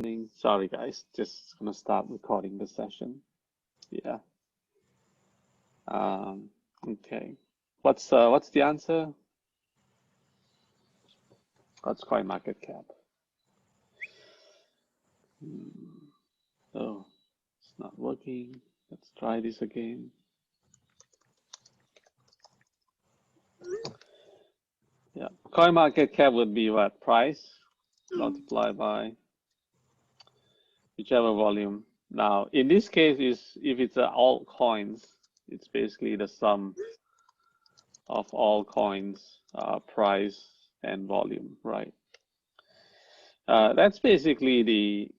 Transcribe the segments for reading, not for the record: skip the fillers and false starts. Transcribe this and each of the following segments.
happening. Sorry, guys. Just gonna start recording the session. Yeah. Okay. What's the answer? What's coin market cap? Oh, it's not working. Let's try this again. Yeah. Coin market cap would be what? Price multiplied by whichever volume. Now, in this case, if it's all coins, it's basically the sum of all coins, price and volume, right? That's basically the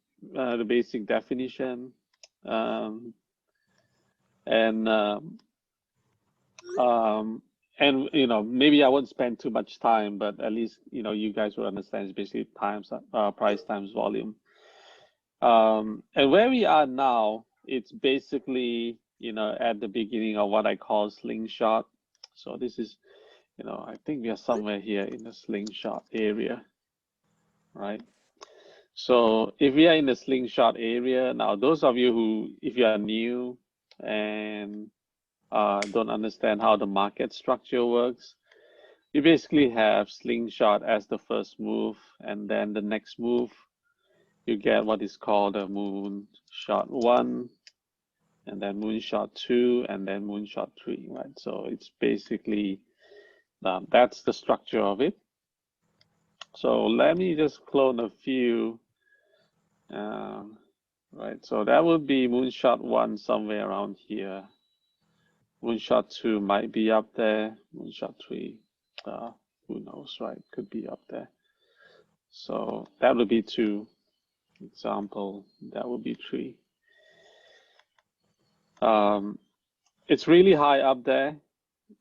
basic definition, and maybe I won't spend too much time, but at least you guys will understand it's basically price times volume. And where we are now, it's basically at the beginning of what I call slingshot. So this is I think we are somewhere here in the slingshot area, right? So if we are in the slingshot area, now those of you if you are new and don't understand how the market structure works, you basically have slingshot as the first move, and then the next move, you get what is called a moonshot 1, and then moonshot 2, and then moonshot 3, right? So it's basically, that's the structure of it. So let me just clone a few. Right, so that would be moonshot 1 somewhere around here. Moonshot 2 might be up there. Moonshot 3, who knows, right? Could be up there. So that would be 2. Example, that would be 3. It's really high up there.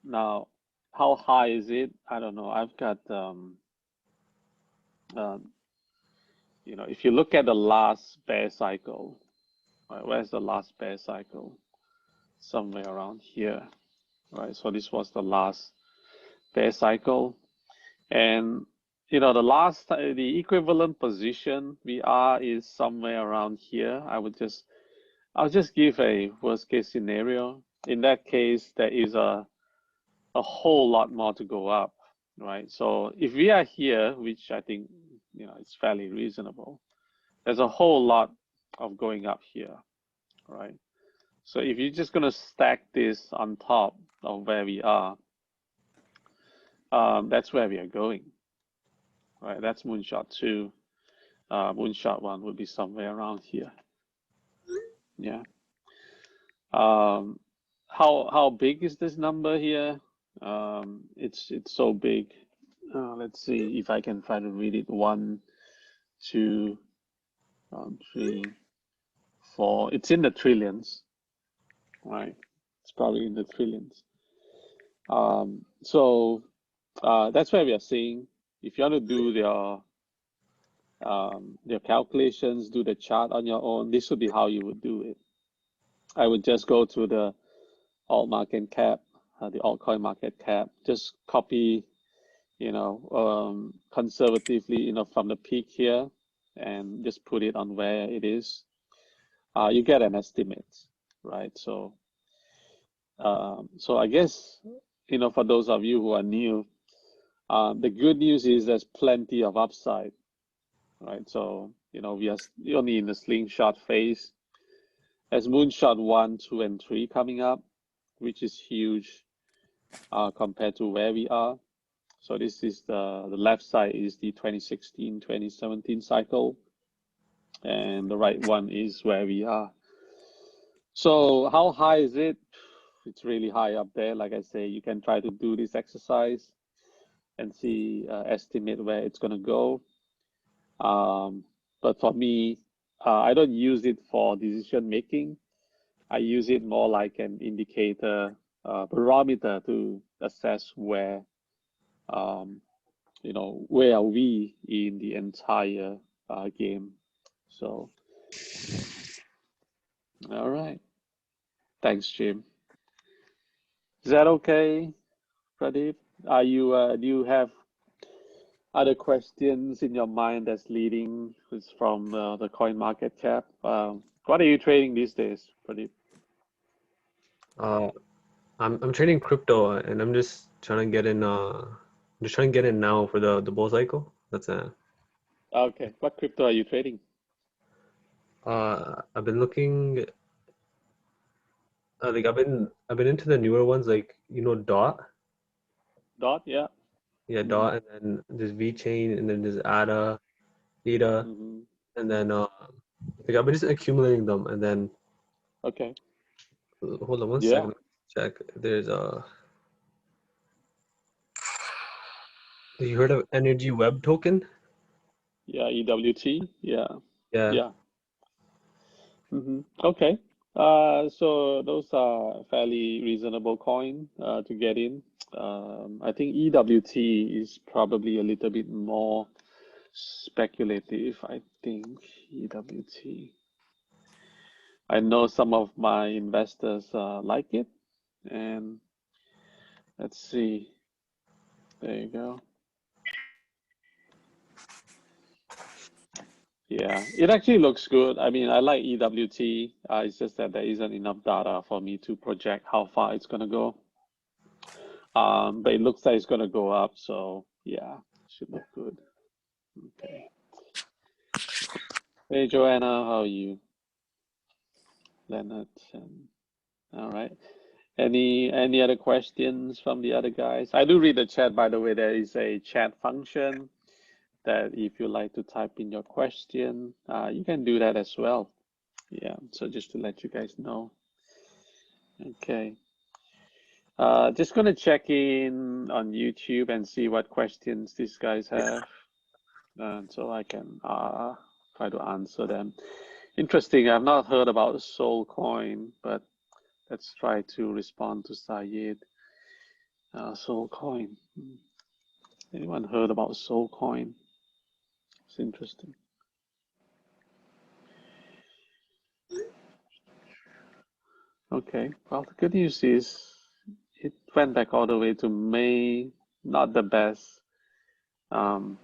Now, how high is it? I don't know. I've got if you look at the last bear cycle, right, where's the last bear cycle? Somewhere around here, right? So this was the last bear cycle, and the equivalent position we are is somewhere around here. I'll just give a worst case scenario. In that case, there is a whole lot more to go up, right? So if we are here, which I think it's fairly reasonable, there's a whole lot of going up here, right? So if you're just going to stack this on top of where we are, that's where we are going, right? That's moonshot 2. Moonshot 1 would be somewhere around here. Yeah. How big is this number here? It's so big. Let's see if I can try to read it. 1, 2, 3, 4. It's in the trillions, right? It's probably in the trillions. So that's where we are seeing. If you want to do your calculations, do the chart on your own, this would be how you would do it. I would just go to the alt market cap, the altcoin market cap, just copy, conservatively, from the peak here, and just put it on where it is. You get an estimate, right? So I guess, for those of you who are new, the good news is there's plenty of upside, right? So, we are only in the slingshot phase. There's moonshot 1, 2, and 3 coming up, which is huge compared to where we are. So this is the left side is the 2016, 2017 cycle, and the right one is where we are. So how high is it? It's really high up there. Like I say, you can try to do this exercise and see, estimate where it's going to go. But for me, I don't use it for decision making. I use it more like an indicator, barometer to assess where, where are we in the entire game. So, all right. Thanks, Jim. Is that okay, Pradeep? Do you have Other questions in your mind that's leading is from the coin market cap. What are you trading these days, Pradeep? Uh, I'm trading crypto and I'm just trying to get in. Just trying to get in now for the bull cycle. That's it. Okay, what crypto are you trading? I've been looking. Like I've been into the newer ones, like Dot. Dot, yeah. Yeah, Mm-hmm. Dot, and then there's VeChain, and then there's ADA, Mm-hmm. and then like I've been just accumulating them, and then Okay. hold on one Yeah. second, check. There's you heard of Energy Web Token? Yeah. EWT. Yeah. Yeah. Yeah. Mm-hmm. Okay. So those are fairly reasonable coin to get in. I think EWT is probably a little bit more speculative. I think EWT. I know some of my investors like it, and let's see. There you go. Yeah, it actually looks good. I mean, I like EWT. It's just that there isn't enough data for me to project how far it's gonna go. But it looks like it's gonna go up, so yeah, should look good. Okay. Hey, Joanna, how are you? Leonard, all right. Any other questions from the other guys? I do read the chat, by the way. There is a chat function that if you like to type in your question, you can do that as well. Yeah, so just to let you guys know. Okay. Just gonna check in on YouTube and see what questions these guys have, so I can try to answer them. Interesting. I've not heard about Soul Coin, but let's try to respond to Sayed. Soul Coin. Anyone heard about Soul Coin? It's interesting. Okay. Well, the good news is it went back all the way to May. Not the best. Um,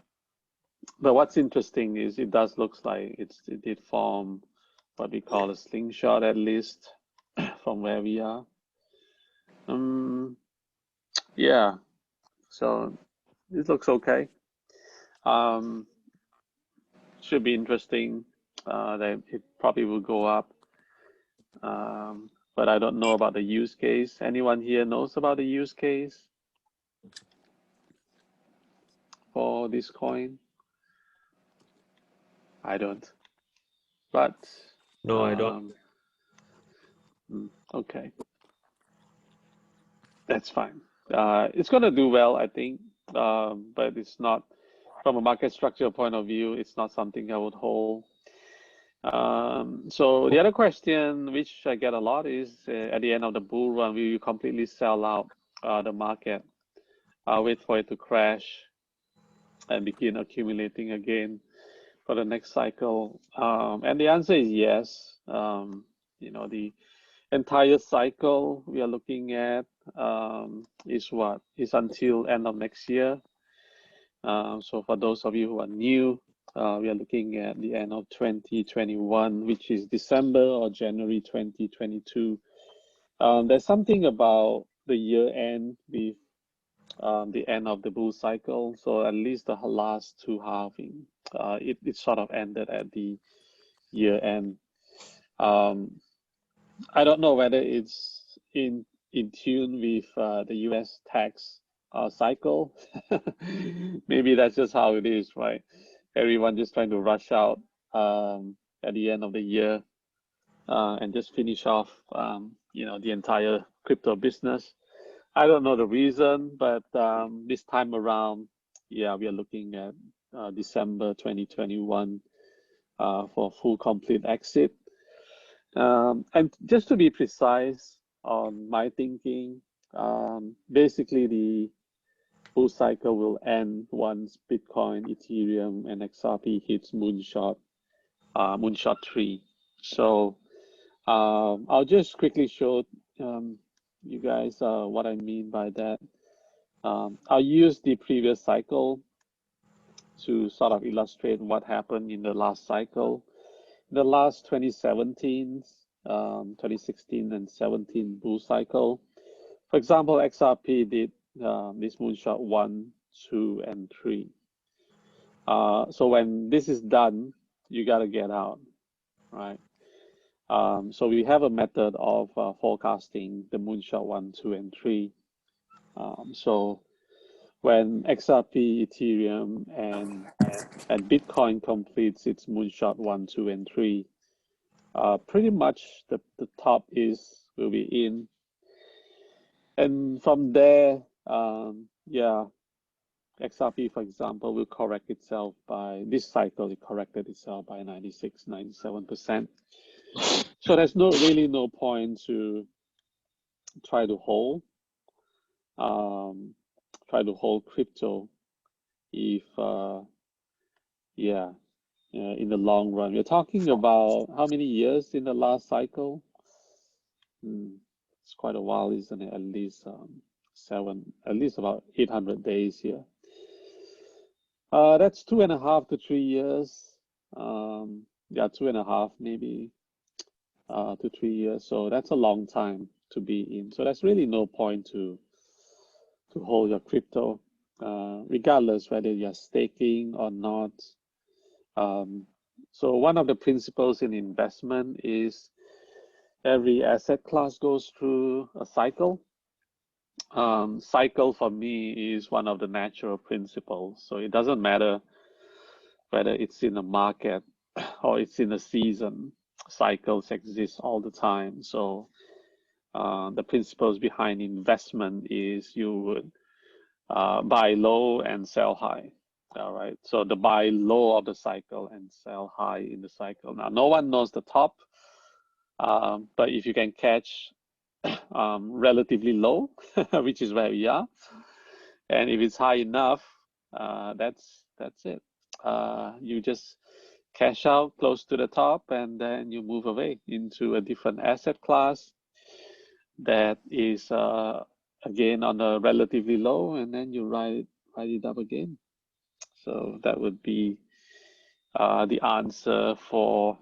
but what's interesting is it does looks like it did form what we call a slingshot, at least from where we are. Yeah, so it looks okay. Um, should be interesting. That it probably will go up. But I don't know about the use case. Anyone here knows about the use case for this coin? I don't. But No, I don't. okay, that's fine. It's gonna do well, I think. But it's not from a market structure point of view. It's not something I would hold. So the other question, which I get a lot, is at the end of the bull run, will you completely sell out the market, wait for it to crash, and begin accumulating again for the next cycle? And the answer is yes. The entire cycle we are looking at is until end of next year. So for those of you who are new, we are looking at the end of 2021, which is December or January 2022. There's something about the year end with the end of the bull cycle. So at least the last two halving, it sort of ended at the year end. I don't know whether it's in tune with the U.S. tax cycle. Maybe that's just how it is, right? Everyone just trying to rush out at the end of the year and just finish off, the entire crypto business. I don't know the reason, but this time around, yeah, we are looking at December 2021 for full complete exit. And just to be precise on my thinking, basically the bull cycle will end once Bitcoin, Ethereum, and XRP hits moonshot 3. So I'll just quickly show you guys what I mean by that. I'll use the previous cycle to sort of illustrate what happened in the last cycle. The last 2017, 2016 and 17 bull cycle. For example, XRP did this moonshot 1, 2, and 3. So when this is done, you got to get out, right? So we have a method of forecasting the moonshot 1, 2, and 3. So when XRP, Ethereum, and Bitcoin completes its moonshot 1, 2, and 3, pretty much the top will be in, and from there, yeah, XRP, for example, will correct itself by this cycle. It corrected itself by 96, 97%. So there's really no point to try to hold crypto if in the long run. We're talking about how many years in the last cycle? It's quite a while, isn't it? At least about 800 days here. That's 2.5 to 3 years. Yeah, 2.5 maybe to 3 years. So that's a long time to be in. So there's really no point to hold your crypto, regardless whether you're staking or not. So one of the principles in investment is every asset class goes through a cycle. Cycle for me is one of the natural principles. So it doesn't matter whether it's in a market or it's in a season. Cycles exist all the time. So the principles behind investment is you would buy low and sell high. All right. So the buy low of the cycle and sell high in the cycle. Now, no one knows the top, but if you can catch relatively low, which is where we are, and if it's high enough, that's it. You just cash out close to the top, and then you move away into a different asset class that is again on a relatively low, and then you ride it up again. So that would be the answer for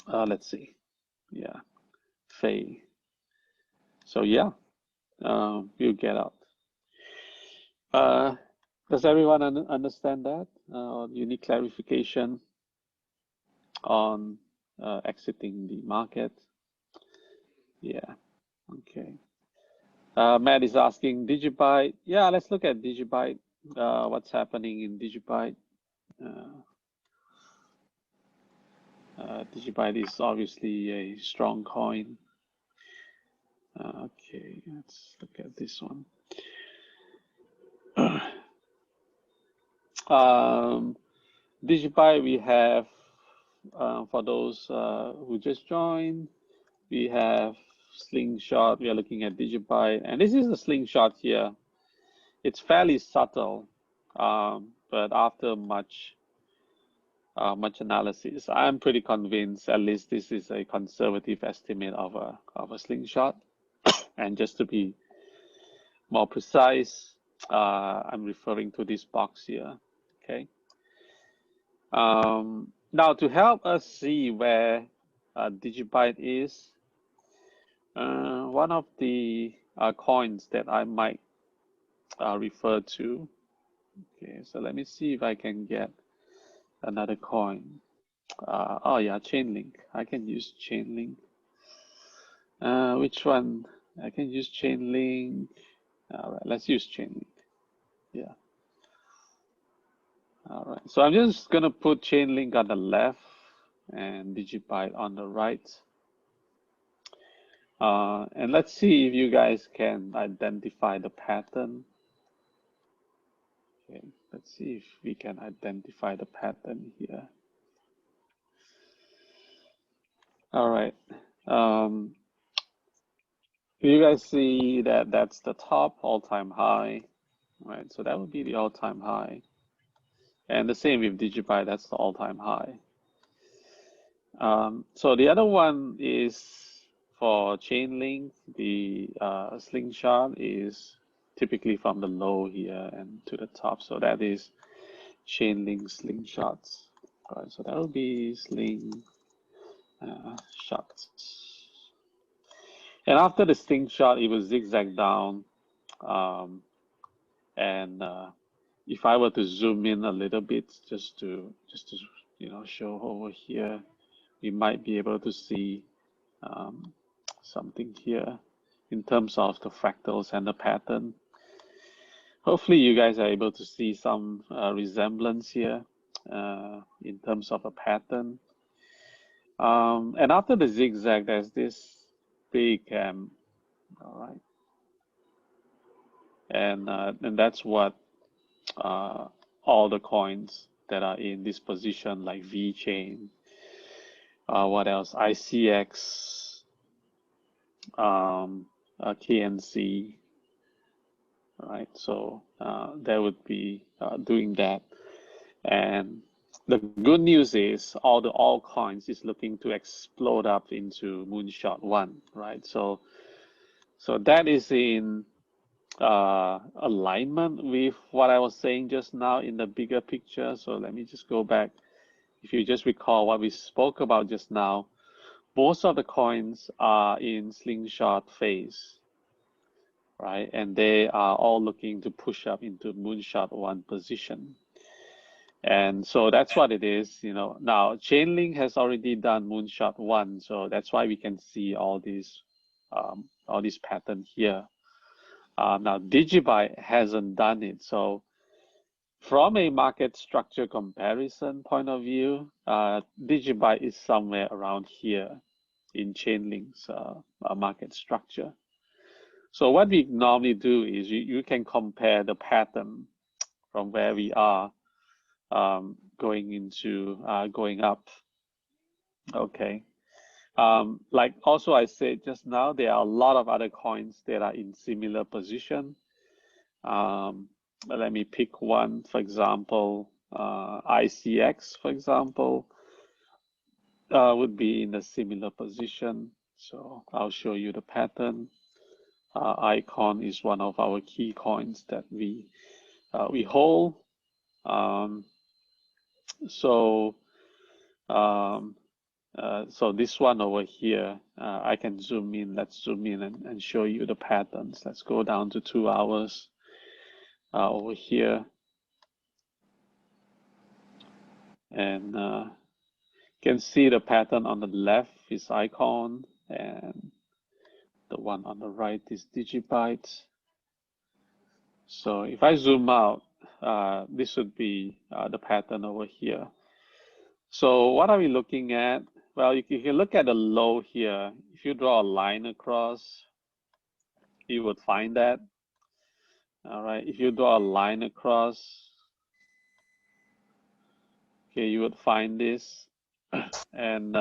let's see, yeah, Faye. So yeah, you get out. Does everyone understand that? You need clarification on exiting the market? Yeah, okay. Matt is asking DigiByte. Yeah, let's look at DigiByte. What's happening in DigiByte? DigiByte is obviously a strong coin. Okay, let's look at this one. DigiByte, we have, for those who just joined, we have Slingshot. We are looking at DigiByte, and this is the Slingshot here. It's fairly subtle, but after much analysis, I'm pretty convinced at least this is a conservative estimate of a Slingshot. And just to be more precise, I'm referring to this box here. Okay. Now, to help us see where DigiByte is, one of the coins that I might refer to. Okay, so let me see if I can get another coin. Oh yeah, Chainlink. I can use Chainlink. Which one? I can use Chainlink. All right, let's use Chainlink. Yeah. All right, so I'm just gonna put Chainlink on the left and DigiByte on the right. And let's see if you guys can identify the pattern. Okay, let's see if we can identify the pattern here. All right. You guys see that that's the top all-time high, right? So that would be the all-time high. And the same with DigiByte, that's the all-time high. So the other one is for Chainlink. The slingshot is typically from the low here and to the top. So that is chain link slingshots. All right, so that will be sling shots. And after the slingshot, it will zigzag down. And if I were to zoom in a little bit, just to show over here, we might be able to see something here in terms of the fractals and the pattern. Hopefully you guys are able to see some resemblance here in terms of a pattern. And after the zigzag, there's this big M, all right? And that's what all the coins that are in this position, like VeChain, what else? ICX, KNC, right? So they would be doing that. And the good news is all the altcoins is looking to explode up into Moonshot 1, right? So that is in alignment with what I was saying just now in the bigger picture. So let me just go back. If you just recall what we spoke about just now, most of the coins are in slingshot phase, right? And they are all looking to push up into Moonshot 1 position. And so that's what it is, you know. Now, Chainlink has already done Moonshot 1, so that's why we can see all these pattern here. Now, Digibyte hasn't done it. So from a market structure comparison point of view, Digibyte is somewhere around here in Chainlink's market structure. So what we normally do is you can compare the pattern from where we are going up. Okay. Like also I said just now, there are a lot of other coins that are in similar position. Let me pick one, for example, ICX, for example, would be in a similar position. So I'll show you the pattern. Icon is one of our key coins that we hold. So this one over here, I can zoom in. Let's zoom in and show you the patterns. Let's go down to 2 hours over here. And you can see the pattern on the left is Icon, and the one on the right is Digibyte. So if I zoom out, this would be the pattern over here. So what are we looking at? Well, you can look at the low here. If you draw a line across, you would find that. All right, if you draw a line across, okay, you would find this. And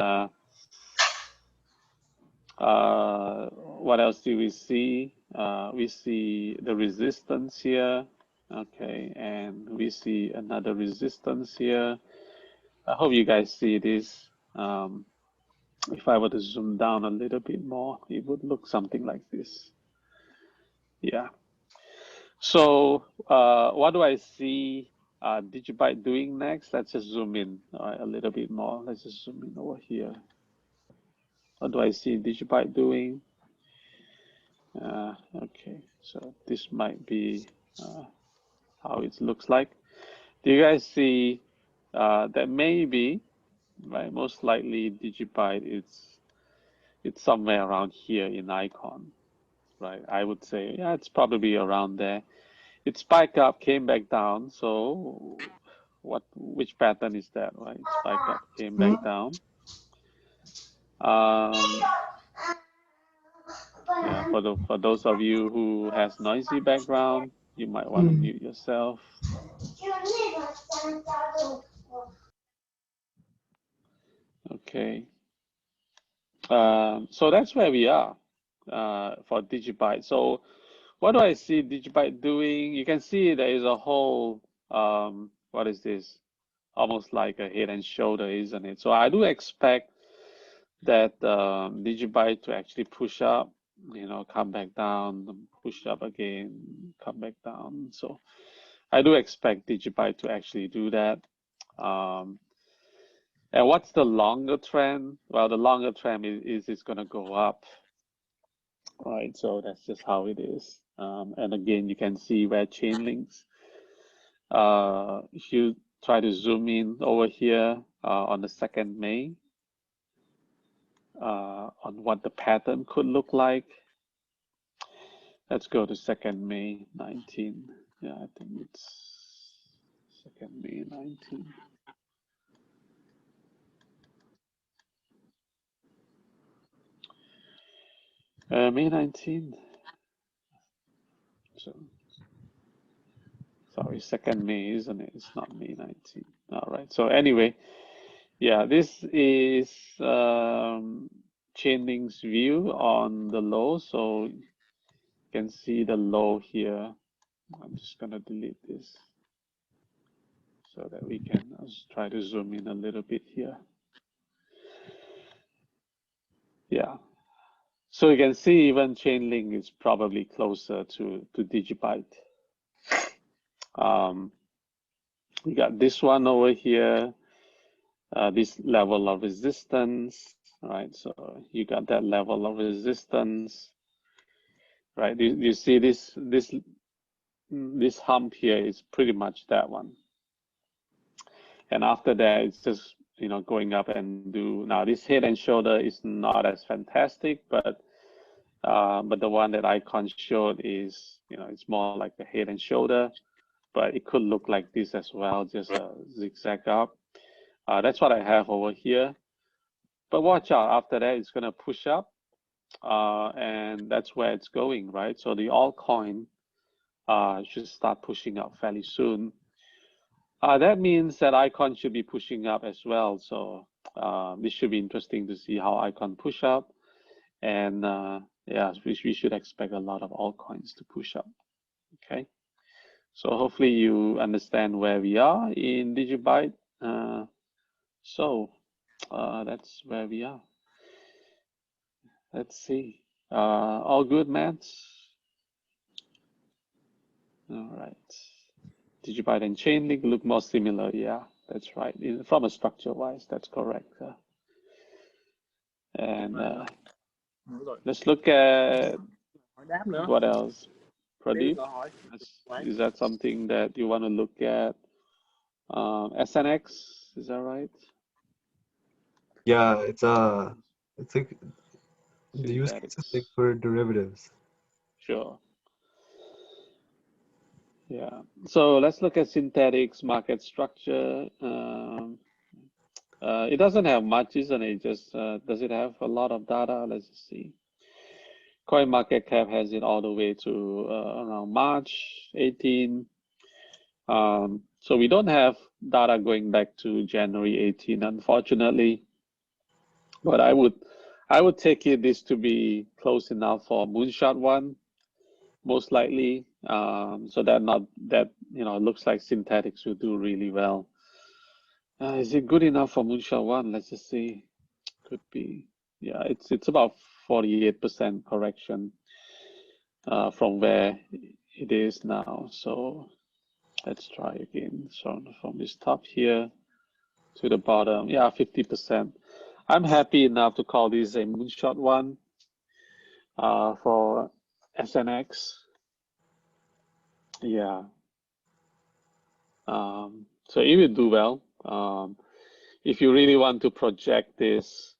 what else do we see? We see the resistance here. Okay, and we see another resistance here. I hope you guys see this. If I were to zoom down a little bit more, it would look something like this. Yeah. So what do I see Digibyte doing next? Let's just zoom in a little bit more. Let's just zoom in over here. What do I see Digibyte doing? Okay, so this might be how it looks like. Do you guys see that maybe, right, most likely Digibyte it's somewhere around here in Icon, right? I would say, yeah, it's probably around there. It spiked up, came back down. So which pattern is that, right? It spiked up, came back down. Yeah, for those of you who has noisy background, you might want to mute yourself. Okay. So that's where we are for Digibyte. So what do I see Digibyte doing? You can see there is a whole, what is this? Almost like a head and shoulder, isn't it? So I do expect that Digibyte to actually push up, you know, come back down, push up again, come back down. So I do expect DigiByte to actually do that. And what's the longer trend? Well, the longer trend is it's going to go up, right? So that's just how it is. And again, you can see where chain links. If you try to zoom in over here on the 2nd May, on what the pattern could look like. Let's go to 2nd May 19. Yeah, I think it's 2nd May 19. May 19. So, sorry, 2nd May, isn't it? It's not May 19. All right. So anyway, yeah, this is Chainlink's view on the low. So you can see the low here. I'm just gonna delete this so that we can try to zoom in a little bit here. Yeah. So you can see even Chainlink is probably closer to DigiByte. We got this one over here, this level of resistance, right? So you got that level of resistance, right? You see this hump here is pretty much that one. And after that, it's just, you know, going up and do, now this head and shoulder is not as fantastic, but the one that Icon showed is, you know, it's more like a head and shoulder, but it could look like this as well, just a zigzag up. That's what I have over here. But watch out, after that, it's going to push up, and that's where it's going, right? So the altcoin should start pushing up fairly soon. That means that Icon should be pushing up as well. So this should be interesting to see how Icon push up. And yeah, we should expect a lot of altcoins to push up. Okay. So hopefully you understand where we are in DigiByte. So that's where we are. Let's see. All good, man? All right. DigiByte and Chainlink look more similar. Yeah, that's right. From a structure wise, that's correct. And let's look at what else. Pradeep, is that something that you want to look at? SNX, is that right? Yeah, it's like the use case is like Synthetics. for derivatives. Sure. Yeah. So let's look at synthetics market structure. It doesn't have much, isn't it? Just does it have a lot of data? Let's just see. CoinMarketCap has it all the way to around March 18. So we don't have data going back to January 18, unfortunately. But I would take this to be close enough for Moonshot 1, most likely. So that you know, it looks like synthetics will do really well. Is it good enough for Moonshot 1? Let's just see. Could be. Yeah, it's about 48% correction from where it is now. So let's try again. So from this top here to the bottom, yeah, 50%. I'm happy enough to call this a Moonshot 1 for SNX. Yeah. So it will do well. If you really want to project this,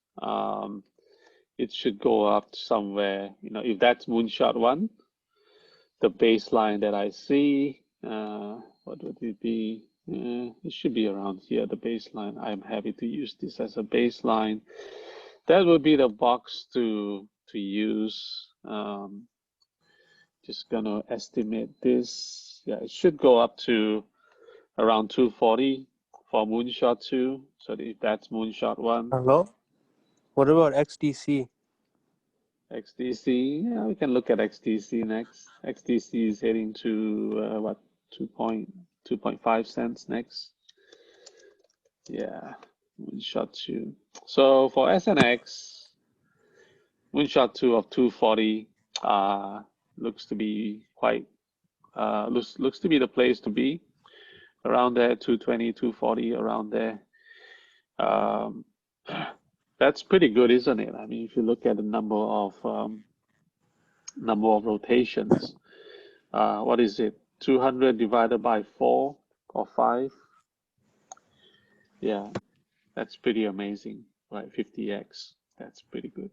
it should go up somewhere. You know, if that's Moonshot 1, the baseline that I see, what would it be? It should be around here, the baseline. I'm happy to use this as a baseline. That would be the box to use. Just gonna estimate this. Yeah, it should go up to around 240 for Moonshot 2. So if that's Moonshot 1. Hello? What about XDC? XDC, yeah, we can look at XDC next. XDC is heading to what, 2.5 cents next. Yeah, Moonshot 2. So for SNX, Moonshot 2 of 240 looks to be quite looks to be the place to be, around there, 220, 240, around there. That's pretty good, isn't it? I mean, if you look at the number of rotations, what is it? 200 divided by 4 or 5? Yeah, that's pretty amazing, right? 50x. That's pretty good.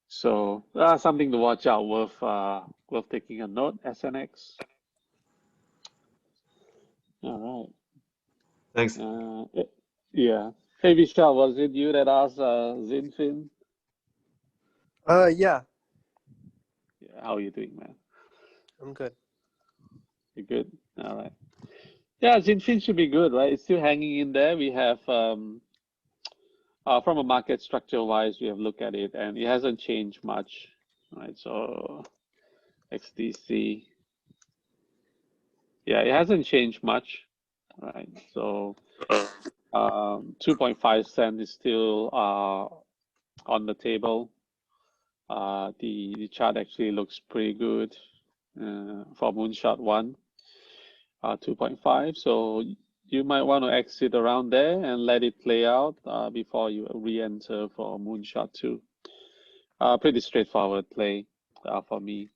So something to watch out, worth taking a note. SNX. All right. Thanks. Yeah. Hey Vishal, was it you that asked Zinfin? Yeah, Yeah. How are you doing, man? I'm good. You good? All right. Yeah, Zinfin should be good, right? It's still hanging in there. We have from a market structure wise, we have looked at it and it hasn't changed much, right? So XDC, yeah, it hasn't changed much, right? So 2.5 cent is still on the table. The chart actually looks pretty good for Moonshot 1, 2.5. So you might want to exit around there and let it play out before you re-enter for Moonshot 2. Pretty straightforward play for me.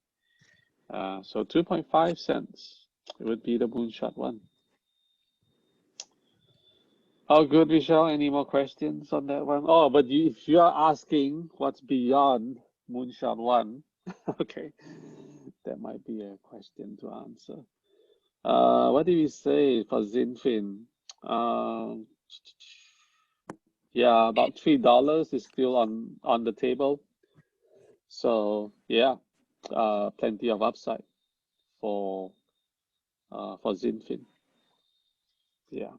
So 2.5 cents, it would be the Moonshot 1. Oh, good, Vishal. Any more questions on that one? Oh, but if you are asking what's beyond Moonshot 1, okay, that might be a question to answer. What did we say for Zinfin? Yeah, about $3 is still on the table. So yeah, plenty of upside for Zinfin. Yeah.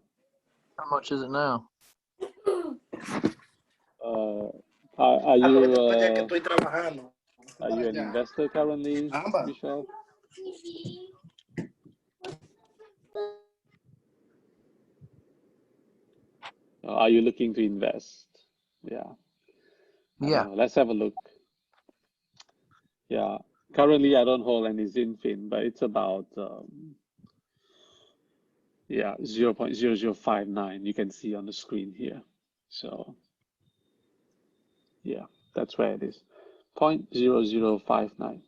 How much is it now? Are you an investor currently, Vishal? Are you looking to invest? Yeah. Yeah. Let's have a look. Yeah. Currently, I don't hold any Zinfin, but it's about 0.0059. You can see on the screen here. So yeah, that's where it is. 0.0059.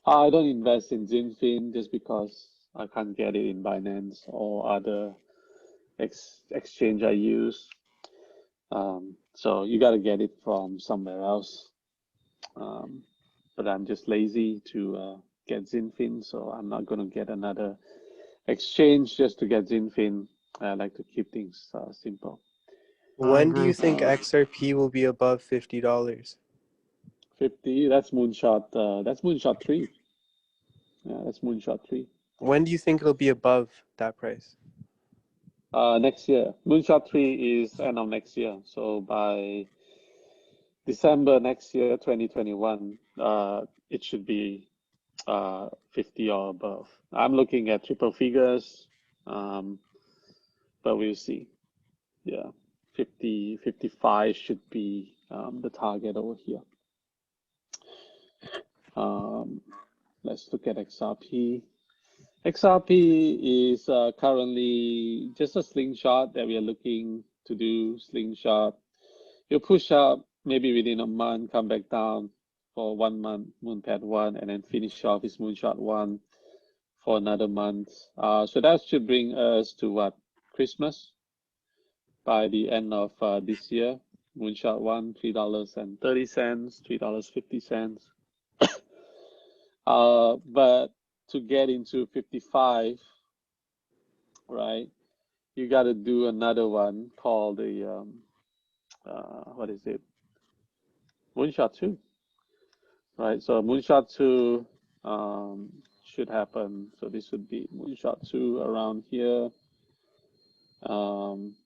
I don't invest in Zinfin just because I can't get it in Binance or other exchange I use. So you got to get it from somewhere else. But I'm just lazy to get Zinfin, so I'm not going to get another exchange just to get Zinfin. I like to keep things simple. When do you think XRP will be above $50? 50, that's Moonshot. That's Moonshot 3. Yeah, that's Moonshot 3. When do you think it'll be above that price? Next year. Moonshot 3 is end of next year. So by December next year, 2021, it should be 50 or above. I'm looking at triple figures, but we'll see. Yeah, 50, 55 should be the target over here. Let's look at XRP. XRP is currently just a slingshot that we are looking to do. Slingshot. You push up maybe within a month, come back down for 1 month, Moonpad 1, and then finish off his Moonshot 1 for another month. So that should bring us to what? Christmas? By the end of this year. Moonshot 1, $3.30, $3.50. But to get into 55, right, you got to do another one called the, what is it? Moonshot 2, right? So Moonshot 2 should happen. So this would be Moonshot 2 around here.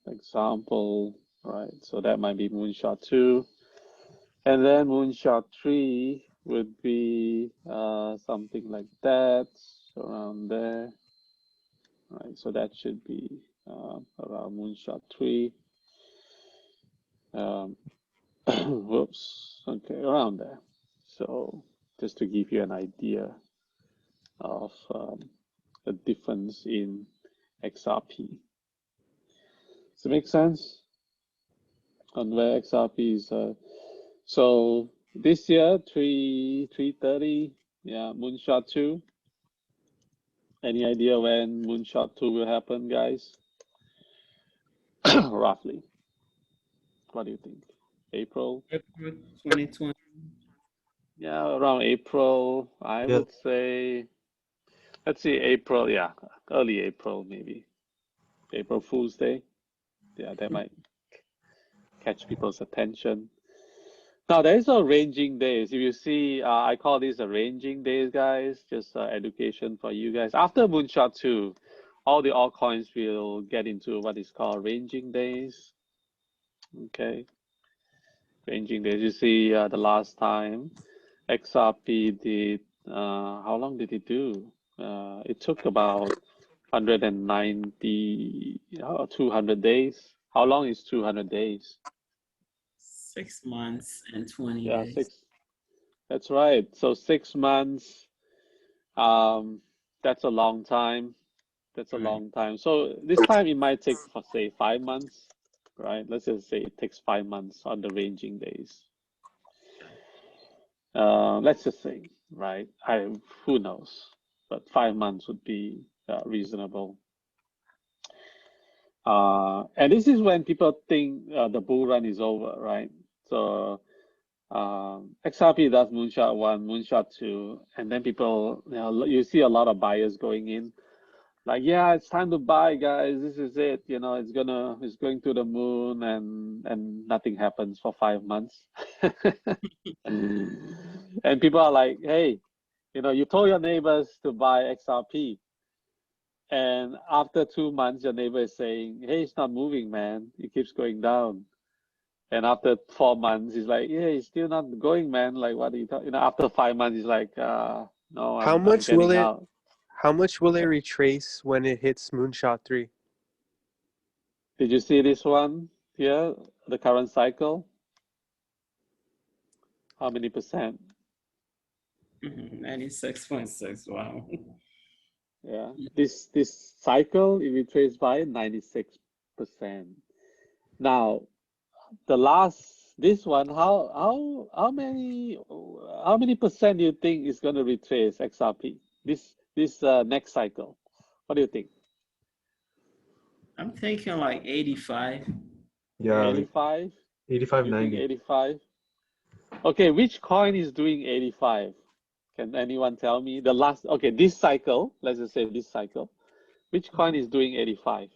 Example, right? So that might be Moonshot 2. And then Moonshot 3 would be something like that, around there. Right, so that should be around Moonshot 3. Whoops, okay, around there. So just to give you an idea of the difference in XRP. Does it make sense? On where XRP is. So this year, 330, yeah, Moonshot 2. Any idea when Moonshot 2 will happen, guys? Roughly. What do you think? April? April 2020. Yeah, around April, I Yeah. would say. Let's see, April, yeah, early April maybe. April Fool's Day. Yeah, that might catch people's attention. Now, there is a ranging days. If you see, I call this a ranging days, guys. Just education for you guys. After Moonshot 2, all the altcoins will get into what is called ranging days. Okay. Ranging days. You see, the last time XRP did, how long did it do? It took about 190, 200 days. How long is 200 days? 6 months and 20 Yeah, days. 6. That's right. So 6 months, that's a long time. That's a Right. long time. So this time it might take, for say, 5 months, right? Let's just say it takes 5 months on the ranging days. Let's just say, right? Who knows? But 5 months would be reasonable. And this is when people think the bull run is over, right? So XRP does Moonshot 1, Moonshot 2, and then people, you see a lot of buyers going in. Like, yeah, it's time to buy, guys. This is it. It's going to the moon, and nothing happens for 5 months. And people are like, hey, you told your neighbors to buy XRP. And after 2 months, your neighbor is saying, hey, it's not moving, man. It keeps going down. And after 4 months, he's like, yeah, it's still not going, man. Like, what are you talking? After 5 months, he's like, no, How I'm much will getting it? out. How much will it retrace when it hits Moonshot 3? Did you see this one here? The current cycle? How many percent? 96.6. Wow. Yeah. This cycle, it retraced by 96%. Now, this one, how many percent do you think is going to retrace XRP? This next cycle, what do you think? I'm thinking like 85. Yeah, 85? 85, You think 90. 85? Okay, which coin is doing 85? Can anyone tell me? This cycle, let's just say this cycle, which coin is doing 85?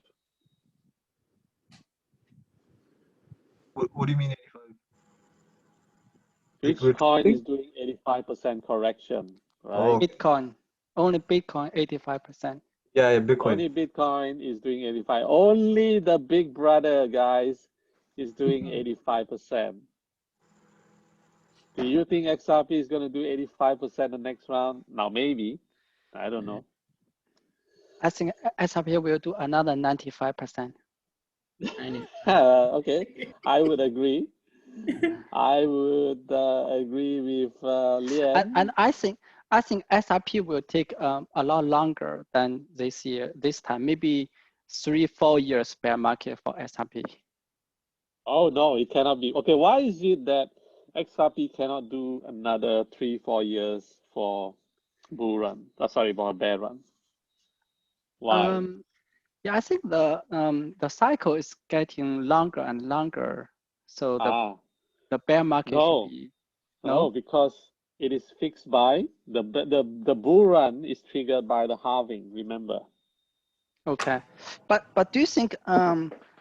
What do you mean 85? Which Like coin retracing? is doing 85% correction, Oh, right? Bitcoin, only Bitcoin, 85%. yeah, Bitcoin. Only Bitcoin is doing 85. Only the big brother, guys, is doing 85%. Do you think XRP is going to do 85% the next round? Now, maybe. I don't know. I think SRP will do another 95%. Okay, I would agree. I would agree with Lian. And I think SRP will take a lot longer than this year. This time, maybe 3-4 years bear market for SRP. Oh no, it cannot be. Okay, why is it that XRP cannot do another 3-4 years for bull run? Sorry, for a bear run. Why? Yeah, I think the cycle is getting longer and longer. So the bear market should be no, because it is fixed by the bull run is triggered by the halving. Remember? Okay, but do you think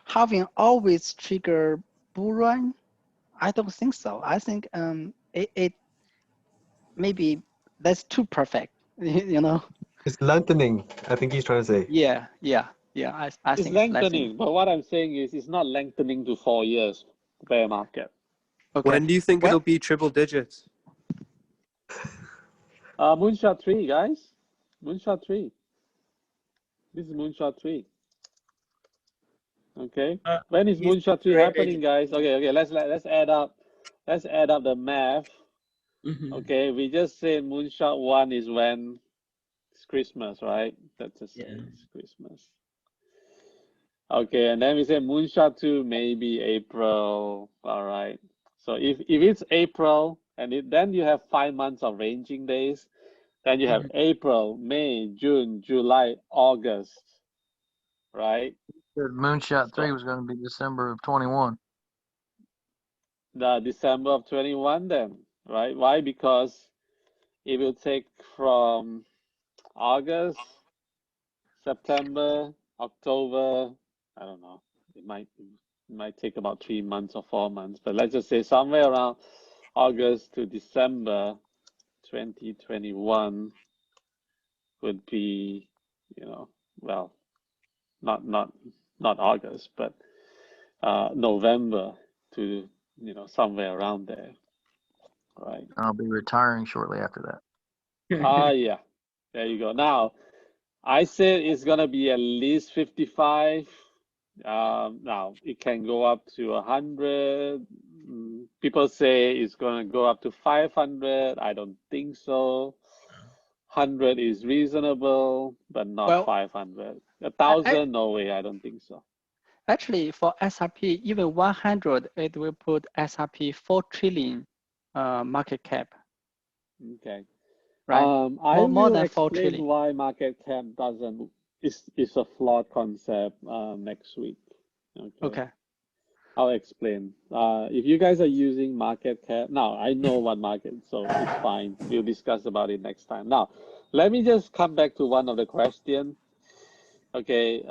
halving always trigger bull run? I don't think so. I think it maybe that's too perfect. It's lengthening, I think he's trying to say. Yeah. I It's think lengthening, but what I'm saying is it's not lengthening to 4 years bear market. Okay. When do you think it'll be triple digits? Moonshot 3, guys. Moonshot 3. This is Moonshot 3. Okay. When is Moonshot 3 happening, guys? Okay. Let's add up. Let's add up the math. Okay, we just said Moonshot 1 is when It's Christmas, right? That's a Yeah. it's Christmas. Okay, and then we say moonshot 2, maybe April. All right. So if it's April, and then you have 5 months of ranging days, then you have April, May, June, July, August, right? The Moonshot 3 So was going to be December of 21. the December of 21 then, right? Why? Because it will take from August, September, October, I don't know. It might take about 3 months or 4 months, but let's just say somewhere around August to December 2021 would be, well, not August, but November to somewhere around there, right? I'll be retiring shortly after that. Yeah, there you go. Now I said it's gonna be at least 55. Now it can go up to 100. People say it's gonna go up to 500. I don't think so. 100 is reasonable, but not Well, 500. 1,000, no way. I don't think so. Actually, for SRP, even 100, it will put SRP 4 trillion market cap, Okay. right? I More will than 4 explain trillion. why market cap doesn't is a flawed concept next week. Okay. I'll explain. If you guys are using market cap, now I know what market, so it's fine. We'll discuss about it next time. Now, let me just come back to one of the questions. Okay,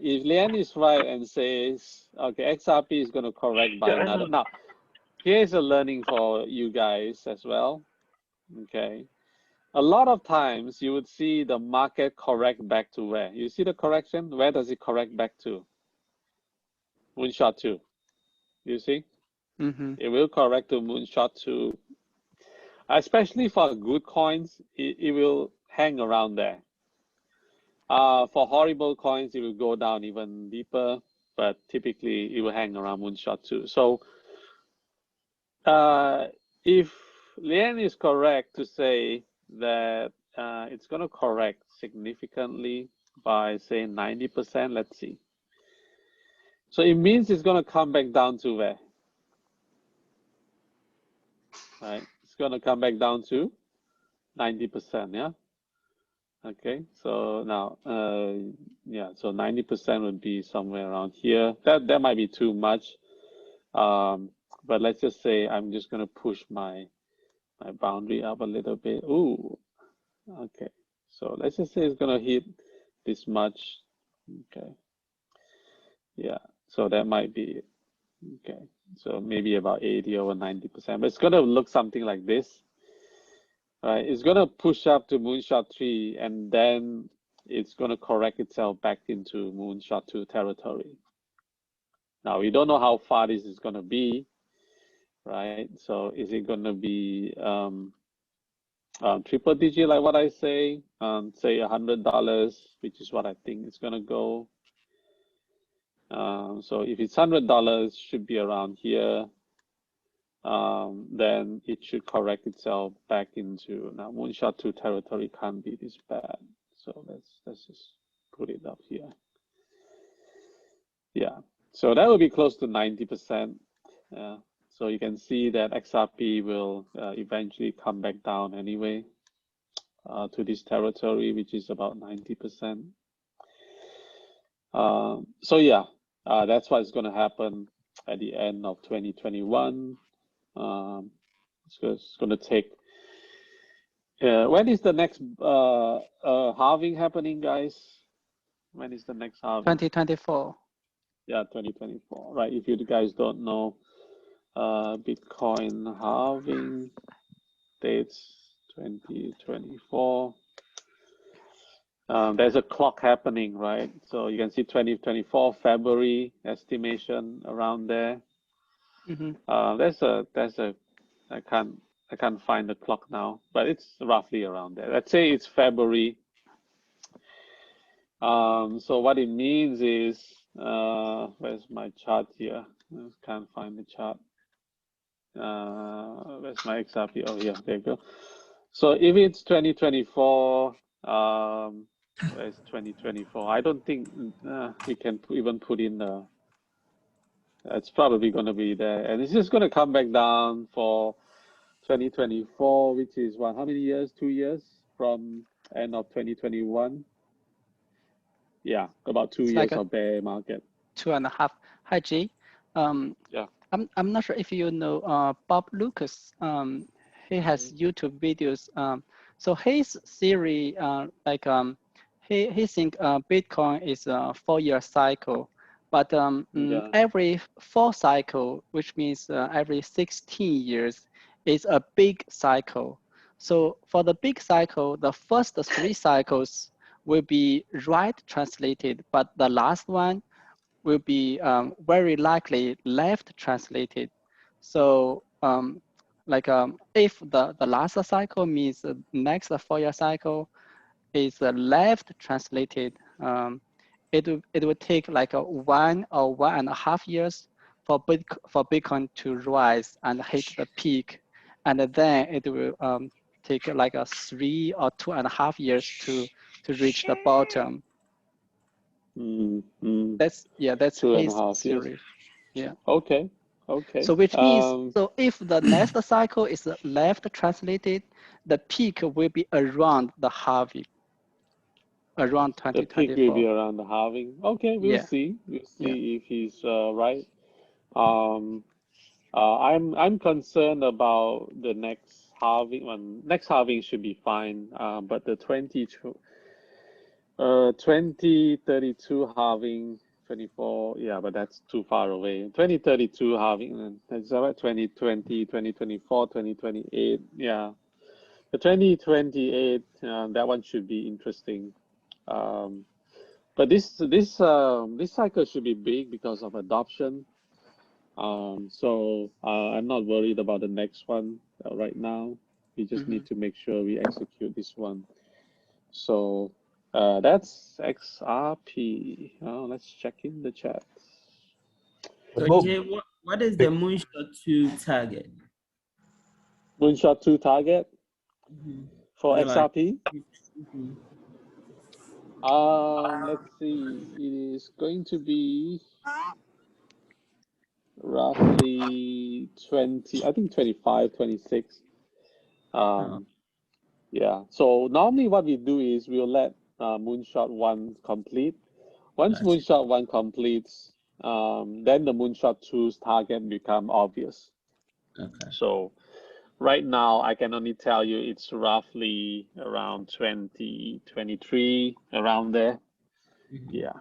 if Lian is right and says, okay, XRP is going to correct by another. Now, here's a learning for you guys as well. Okay, a lot of times you would see the market correct back to where? You see the correction? Where does it correct back to? Moonshot 2. You see? Mm-hmm. It will correct to Moonshot 2. Especially for good coins, it will hang around there. For horrible coins, it will go down even deeper, but typically it will hang around Moonshot 2. So if Lian is correct to say that it's going to correct significantly by, say, 90%, let's see. So it means it's going to come back down to where? Right? It's going to come back down to 90%, yeah? Okay, so now, yeah, so 90% would be somewhere around here. That might be too much, but let's just say I'm just going to push my boundary up a little bit. Ooh, okay, so let's just say it's going to hit this much. Okay, yeah, so that might be it. Okay, so maybe about 80 over 90%, but it's going to look something like this. Right, it's going to push up to Moonshot 3, and then it's going to correct itself back into Moonshot 2 territory. Now, we don't know how far this is going to be, right? So is it going to be triple digit like what I say? Say $100, which is what I think it's going to go. So if it's $100, it should be around here. Then it should correct itself back into, now Moonshot 2 territory can't be this bad. So let's just put it up here. Yeah, so that will be close to 90%. So you can see that XRP will eventually come back down anyway to this territory, which is about 90%. So yeah, that's what's going to happen at the end of 2021. It's going to take. When is the next halving happening, guys? When is the next halving? 2024. Yeah, 2024. Right. If you guys don't know, Bitcoin halving dates 2024. There's a clock happening, right? So you can see 2024 February estimation around there. Mm-hmm. There's a I can't find the clock now, but it's roughly around there. Let's say it's February. So what it means is, where's my chart here? I can't find the chart. Where's my XRP? Oh, yeah, there you go. So if it's 2024 Where's 2024? I don't think we can even put in the. It's probably going to be there, and it's just going to come back down for 2024, which is what? How many years? 2 years from end of 2021. Yeah, about 2 It's years like a of bear market. 2.5. Hi, Jay. Yeah. I'm not sure if you know Bob Lucas. He has YouTube videos. So his theory, he think Bitcoin is a 4-year cycle, but Yeah. every 4 cycle, which means every 16 years, is a big cycle. So for the big cycle, the first 3 cycles will be right translated, but the last one will be very likely left translated. So if the last cycle means the next 4-year cycle is left translated, it will take like 1 or 1.5 years for Bitcoin to rise and hit the peak, and then it will take like 3 or 2.5 years to reach the bottom. That's Two and a his half years. theory. Yeah. Okay. So which means, so if the next cycle is left translated, the peak will be around the halving, around The peak will be 2024. around the halving. Okay, we'll Yeah. see. We'll Yeah. see if he's right. I'm concerned about the next halving. Next halving should be fine. But the 2032 halving, 24, yeah, but that's too far away. 2032 halving, that's about 2020, 2024, 2028. Yeah, the 2028, that one should be interesting. But this cycle should be big because of adoption. So I'm not worried about the next one right now. We just need to make sure we execute this one. So that's XRP. Let's check in the chat. So Jay, what is the Moonshot 2 target? Moonshot 2 target for XRP? Let's see. It is going to be roughly 20, I think 25, 26. Yeah. So normally what we do is we'll let Moonshot 1 complete. Once Moonshot 1 completes, then the Moonshot 2's target become obvious. Okay. So right now, I can only tell you it's roughly around 20, 23, around there. Yeah.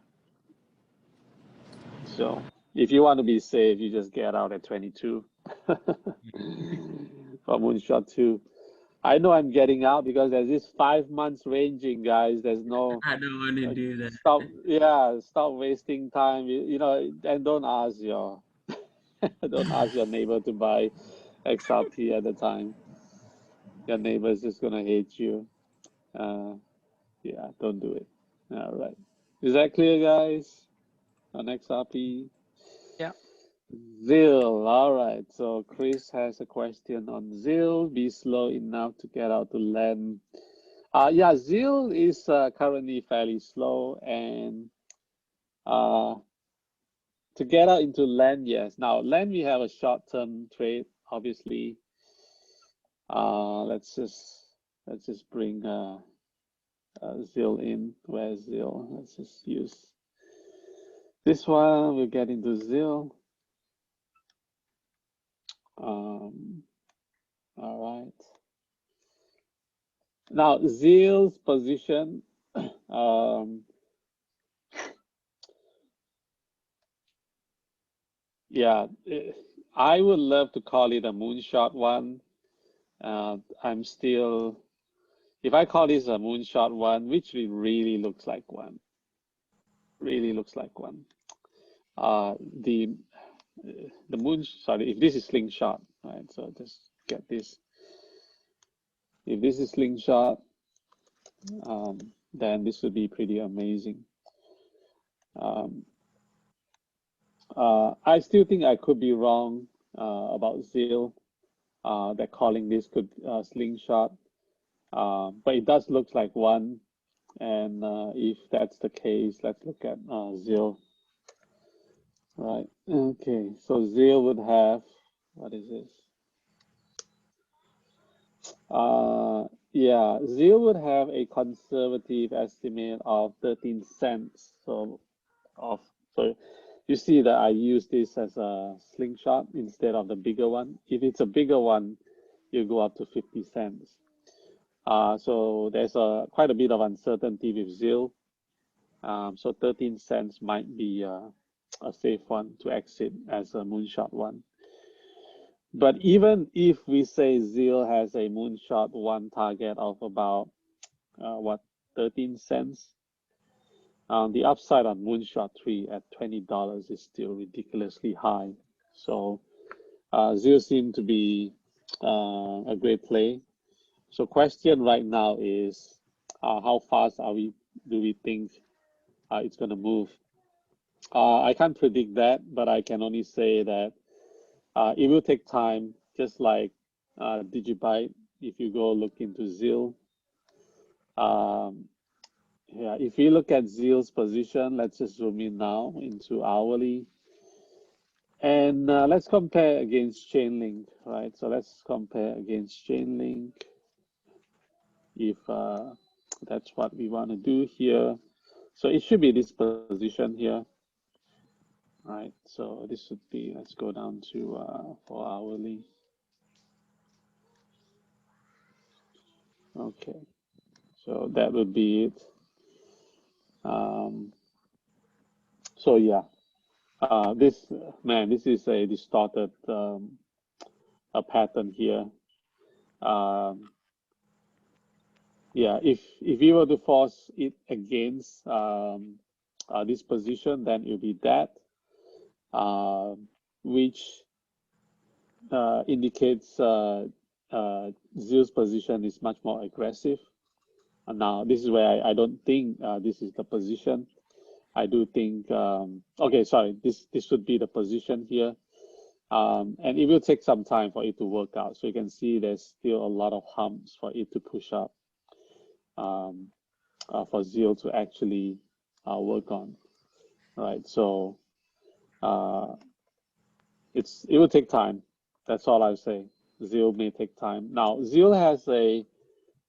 So if you want to be safe, you just get out at 22 for Moonshot 2. I know I'm getting out because there's this 5 months ranging, guys. There's no. I don't want to do that. Stop wasting time. And don't ask your neighbor to buy XRP at the time. Your neighbor is just gonna hate you. Yeah, don't do it. All right. Is that clear, guys? On XRP? Yeah. ZIL. All right. So Chris has a question on ZIL. Be slow enough to get out to land. Yeah, ZIL is currently fairly slow, and to get out into land, yes. Now land, we have a short-term trade, obviously. Let's just bring ZIL in. Where's ZIL? Let's just use this one. We'll get into ZIL. All right. Now ZIL's position. Yeah, I would love to call it a moonshot one. I'm still, if I call this a moonshot one, which really looks like one, the if this is slingshot, right? So just get this. If this is slingshot, then this would be pretty amazing. I still think I could be wrong about ZIL. That calling this could slingshot, but it does look like one. And if that's the case, let's look at ZIL. Right. Okay. So ZIL would have, what is this? Yeah, ZIL would have a conservative estimate of 13 cents. So you see that I use this as a slingshot instead of the bigger one. If it's a bigger one, you go up to 50 cents. So there's quite a bit of uncertainty with ZIL. So 13 cents might be a safe one to exit as a moonshot one. But even if we say ZIL has a moonshot one target of about 13 cents, the upside on moonshot 3 at $20 is still ridiculously high. So ZIL seems to be a great play. So question right now is how fast do we think it's going to move? I can't predict that, but I can only say that it will take time, just like Digibyte. If you go look into ZIL, yeah, if we look at ZIL's position, let's just zoom in now into hourly. And let's compare against Chainlink, right? So let's compare against Chainlink if that's what we want to do here. So it should be this position here, right? So this should be, let's go down to for hourly. Okay, so that would be it. So yeah, this is a distorted a pattern here. Yeah, if we were to force it against this position, then it will be that, which indicates ZIL's position is much more aggressive. And now this is where I don't think this is the position. I do think, okay, sorry, this should be the position here. And it will take some time for it to work out. So you can see there's still a lot of humps for it to push up for ZIL to actually work on, right? So it will take time. That's all I say. ZIL may take time. Now, ZIL has a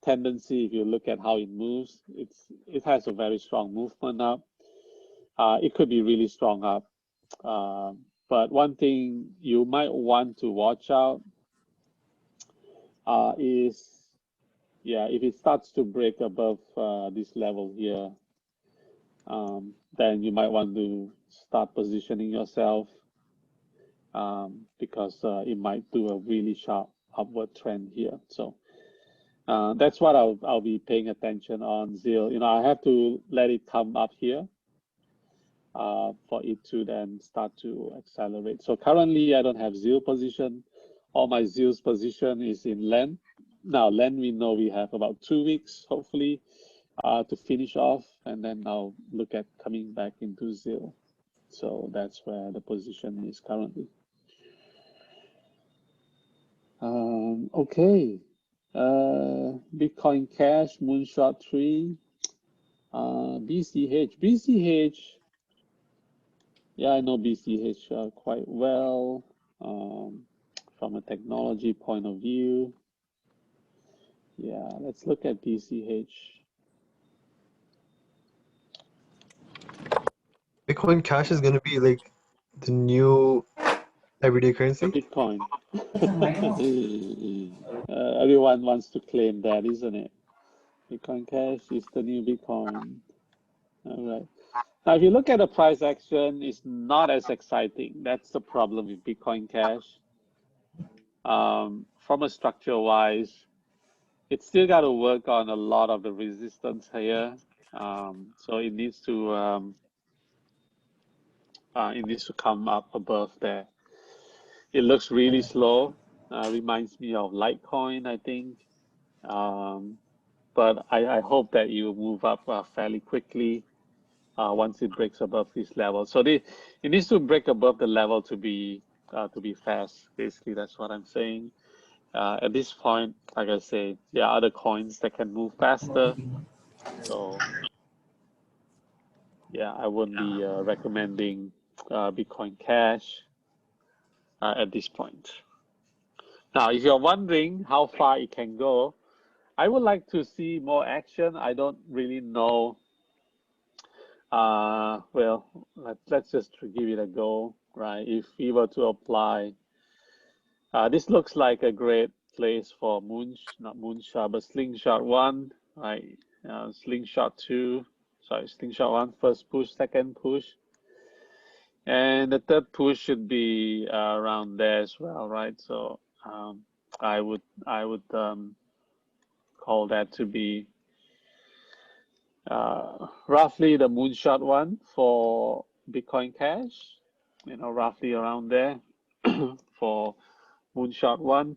tendency, if you look at how it moves, it has a very strong movement up. It could be really strong up. But one thing you might want to watch out is, yeah, if it starts to break above this level here, then you might want to start positioning yourself because it might do a really sharp upward trend here. So that's what I'll be paying attention on ZIL. You know, I have to let it come up here for it to then start to accelerate. So currently I don't have ZIL position. All my ZIL's position is in LEN. Now LEN, we know we have about 2 weeks, hopefully, to finish off, and then I'll look at coming back into ZIL. So that's where the position is currently. Okay. Bitcoin Cash, Moonshot 3, BCH. Yeah, I know BCH quite well from a technology point of view. Yeah, let's look at BCH. Bitcoin Cash is gonna be like the new everyday currency. Bitcoin. Everyone wants to claim that, isn't it? Bitcoin Cash is the new Bitcoin. All right. Now, if you look at the price action, it's not as exciting. That's the problem with Bitcoin Cash. From a structure-wise, it's still got to work on a lot of the resistance here. So it needs to come up above there. It looks really slow. Reminds me of Litecoin, I think. But I hope that you move up fairly quickly once it breaks above this level. So it needs to break above the level to be fast. Basically, that's what I'm saying. At this point, like I say, there are other coins that can move faster. So yeah, I wouldn't be recommending Bitcoin Cash at this point. Now, if you're wondering how far it can go, I would like to see more action. I don't really know. Well, let's just give it a go, right? If we were to apply, this looks like a great place for not moonshot, but slingshot one, right? Slingshot two, sorry, slingshot one, first push, second push. And the third push should be around there as well, right? So I would call that to be roughly the moonshot one for Bitcoin Cash, roughly around there for moonshot one.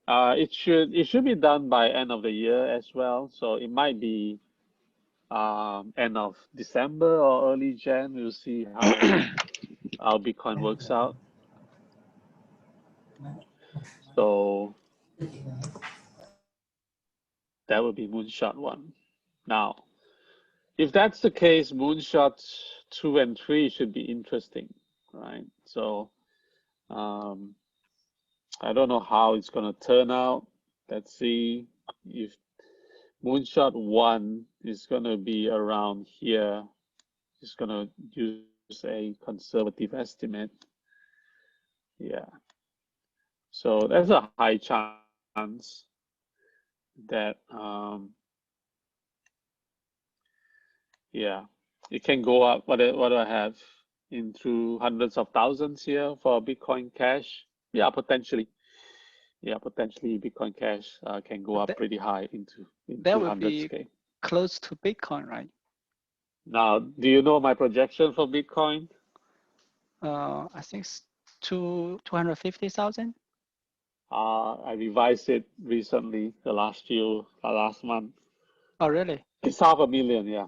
It should be done by end of the year as well, so it might be end of December or early Jan. We'll see how Bitcoin works out. So that would be moonshot one. Now, if that's the case, moonshots 2 and 3 should be interesting, right? So I don't know how it's going to turn out. Let's see if moonshot 1 is going to be around here. It's going to use a conservative estimate. Yeah. So there's a high chance that, yeah, it can go up. What do I have? Into hundreds of thousands here for Bitcoin Cash. Yeah, potentially. Yeah, potentially Bitcoin Cash can go up pretty high into that would be 100K. close to Bitcoin, right? Now, do you know my projection for Bitcoin? I think it's 250,000. I revised it recently, last month. Oh, really? It's 500,000, yeah.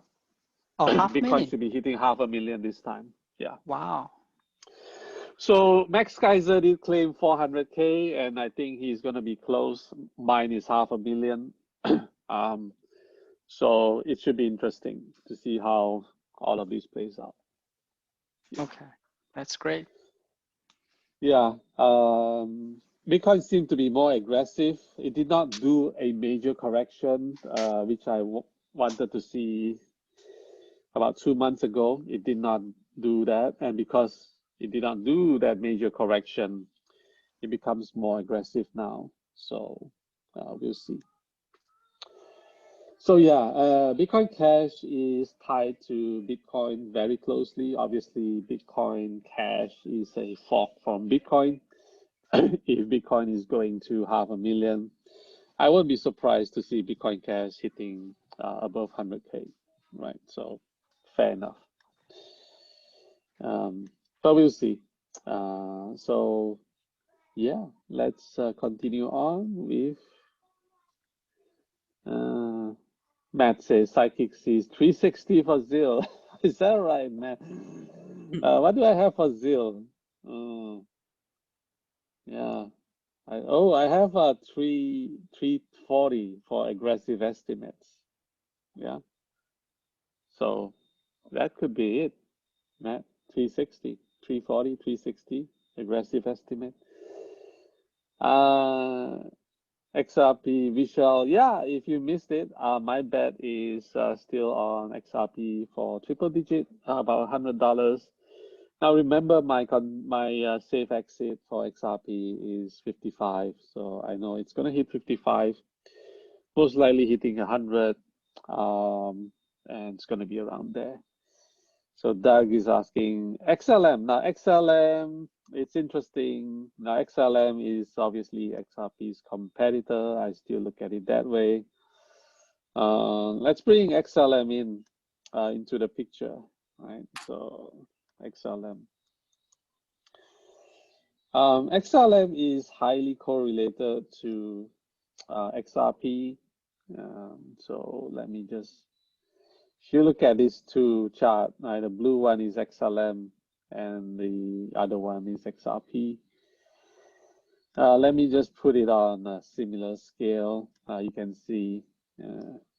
Oh, Bitcoin 500,000. should be hitting 500,000 this time. Yeah. Wow. So Max Kaiser did claim 400K, and I think he's going to be close. Mine is 500,000. So it should be interesting to see how all of this plays out. Okay, that's great. Yeah, Bitcoin seemed to be more aggressive. It did not do a major correction, which I wanted to see about 2 months ago. It did not do that, and because it did not do that major correction, it becomes more aggressive now. So we'll see. So yeah, Bitcoin Cash is tied to Bitcoin very closely. Obviously, Bitcoin Cash is a fork from Bitcoin. If Bitcoin is going to 500,000, I won't be surprised to see Bitcoin Cash hitting above 100K, right? So fair enough. But we'll see. So yeah, let's continue on with Matt says Psychic sees 360 for ZIL. Is that right, Matt? What do I have for ZIL? Yeah. I have a 340 for aggressive estimates. Yeah. So that could be it, Matt. 360, 340, 360 aggressive estimate. XRP Vishal, yeah, if you missed it, my bet is still on XRP for triple digit, about $100. Now remember, my safe exit for XRP is 55, so I know it's gonna hit 55, most likely hitting 100, and it's gonna be around there. So Doug is asking XLM. Now XLM, it's interesting. Now XLM is obviously XRP's competitor. I still look at it that way. Let's bring XLM into the picture, right? So XLM. XLM is highly correlated to XRP. So let me just, if you look at these two charts, right, the blue one is XLM and the other one is XRP. Let me just put it on a similar scale. You can see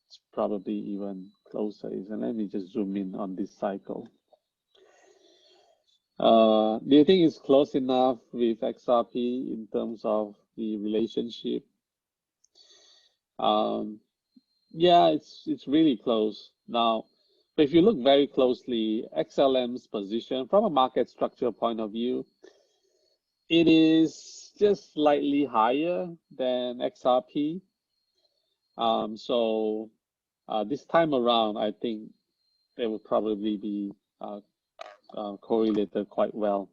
It's probably even closer, isn't it? Let me just zoom in on this cycle. Do you think it's close enough with XRP in terms of the relationship? Yeah, it's really close. Now, but if you look very closely, XLM's position from a market structure point of view, it is just slightly higher than XRP. So this time around, I think they will probably be correlated quite well.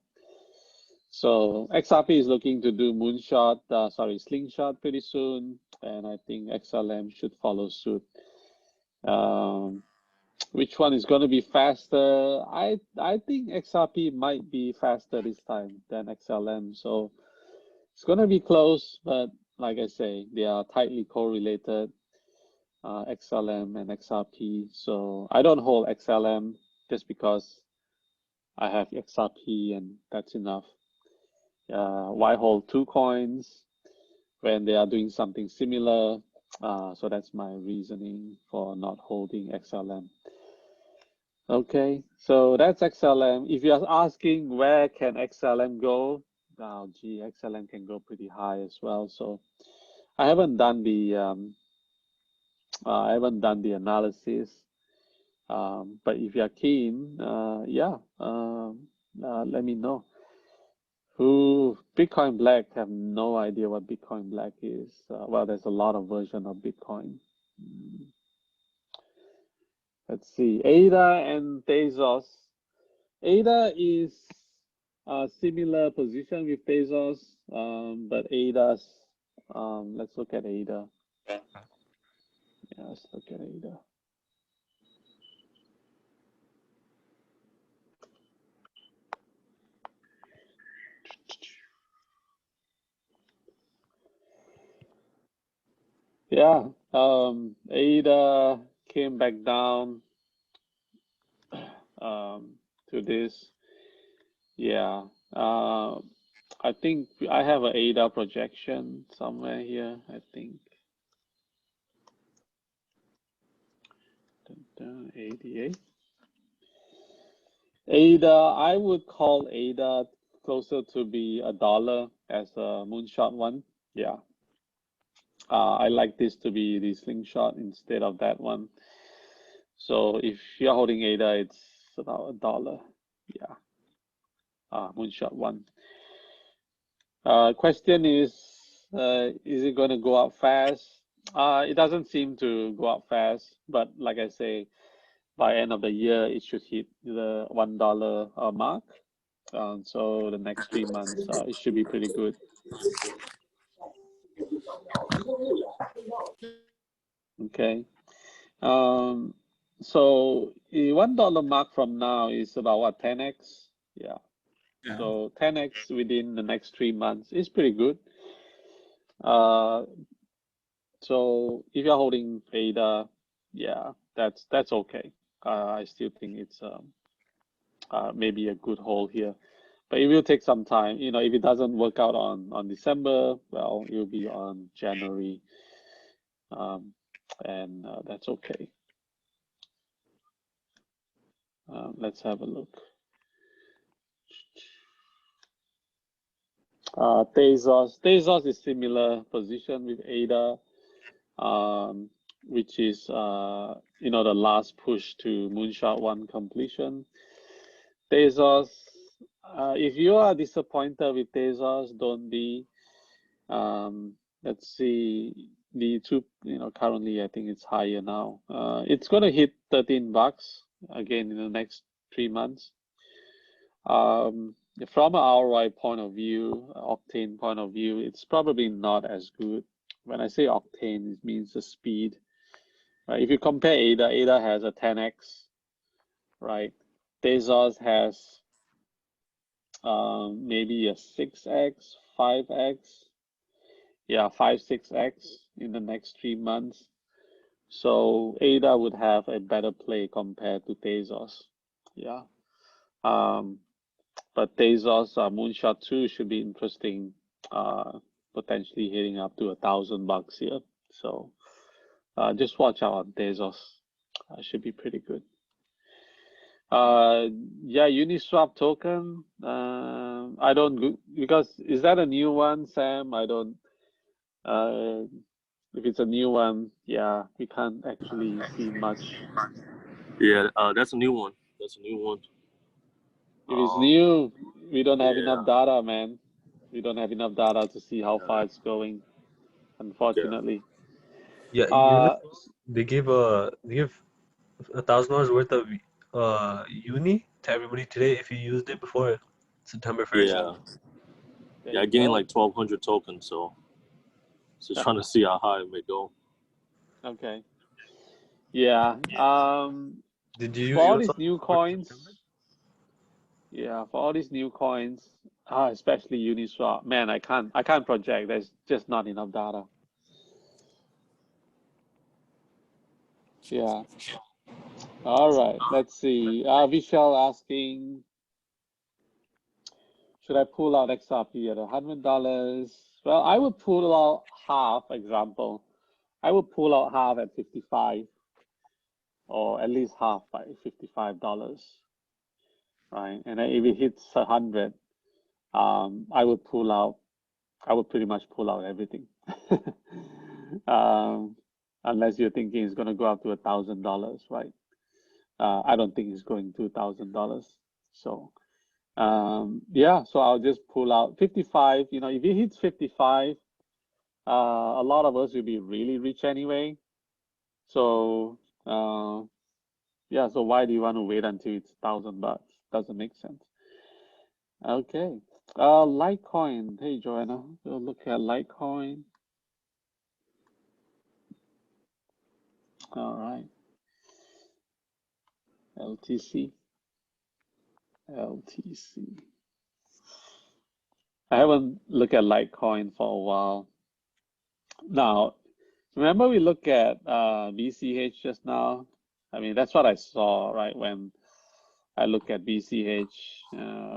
So XRP is looking to do slingshot pretty soon, and I think XLM should follow suit. Which one is going to be faster? I think XRP might be faster this time than XLM. So it's going to be close, but like I say, they are tightly correlated, XLM and XRP. So I don't hold XLM just because I have XRP and that's enough. Why hold two coins when they are doing something similar? So that's my reasoning for not holding XLM. Okay, so that's XLM. If you're asking where can XLM go, gee, XLM can go pretty high as well. So I haven't done the analysis, but if you're keen, yeah, let me know. Bitcoin Black, have no idea what Bitcoin Black is. Well, there's a lot of version of Bitcoin. Let's see, ADA and Tezos. ADA is a similar position with Tezos, but ADA's, let's look at ADA. Yeah, let's look at ADA. Yeah, ADA came back down to this. Yeah, I think I have an ADA projection somewhere here, I think. 88. ADA, I would call ADA closer to be $1 as a moonshot one. Yeah. I like this to be the slingshot instead of that one. So if you're holding ADA, it's about $1. Yeah. Moonshot one. Question is it going to go up fast? It doesn't seem to go up fast, but like I say, by end of the year, it should hit the $1 mark. So the next 3 months, it should be pretty good. Okay. So the $1 mark from now is about what, 10x? Yeah. So 10x within the next 3 months is pretty good. So if you're holding ADA, yeah, that's okay. I still think it's maybe a good hold here, but it will take some time. You know, if it doesn't work out on December, well, it will be on January, and that's okay. Let's have a look. Tezos is similar position with ADA, which is you know, the last push to moonshot one completion. Tezos, if you are disappointed with Tezos, don't be. Let's see, the two, you know, currently I think it's higher now. It's gonna hit $13 again in the next 3 months. From an ROI point of view, Octane point of view, it's probably not as good. When I say Octane, it means the speed. Right? If you compare ADA, ADA has a 10x, right? Tezos has maybe a 6x, 5x. Yeah, 5, 6x in the next 3 months. So ADA would have a better play compared to Tezos. Yeah. But Tezos Moonshot 2 should be interesting, potentially hitting up to $1,000 here. So Just watch out on Tezos. Should be pretty good. Yeah, Uniswap token. I don't because is that a new one, Sam? I don't. If it's a new one, yeah, we can't actually see much. Yeah, that's a new one. That's a new one. If it's new, we don't have yeah. enough data, man. We don't have enough data to see how far it's going, unfortunately. Yeah, they give $1,000 worth of uni to everybody today if you used it before September 1st. Yeah. There Yeah, I you gained go. like 1,200 tokens, so trying to see how high it may go. Okay. Yeah. Did you use For all yours these on new 1st coins, September? yeah, for all these new coins, especially Uniswap, man, I can't project. There's just not enough data. Yeah. All right. Let's see. Vishal asking, should I pull out XRP at $100? Well, I would pull out half. Example, I would pull out half at 55, or at least half by $55, right? And then if it hits 100, I would pull out. I would pretty much pull out everything, unless you're thinking it's going to go up to $1,000, right? I don't think it's going to $1,000. So, yeah, so I'll just pull out 55. You know, if it hits 55, a lot of us will be really rich anyway. So, yeah, so why do you want to wait until it's $1,000? Doesn't make sense. Okay. Litecoin. Hey, Joanna, we'll look at Litecoin. All right. LTC. I haven't looked at Litecoin for a while. Now, remember we looked at BCH just now? I mean, that's what I saw, right? When I look at BCH,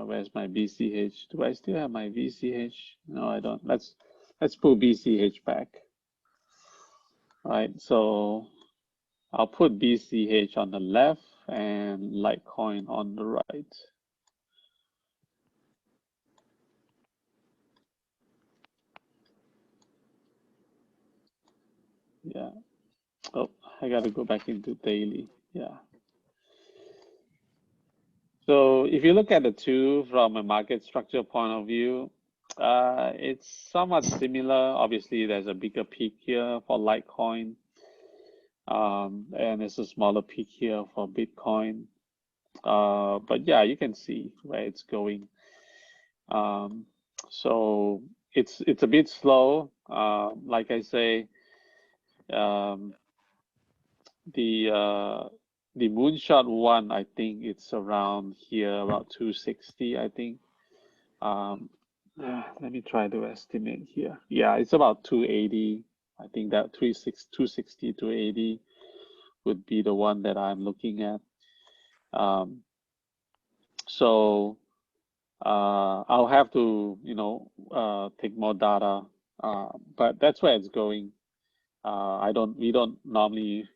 where's my BCH? Do I still have my BCH? No, I don't. Let's put BCH back. Right, so I'll put BCH on the left and Litecoin on the right. Yeah. Oh, I got to go back into daily. Yeah. So if you look at the two from a market structure point of view, it's somewhat similar. Obviously, there's a bigger peak here for Litecoin, and it's a smaller peak here for Bitcoin. But yeah, you can see where it's going. So it's a bit slow. Like I say, the moonshot one, I think it's around here, about 260, I think. Let me try to estimate here. Yeah, it's about 280. I think that 260, 280 would be the one that I'm looking at. So I'll have to, take more data, but that's where it's going. We don't normally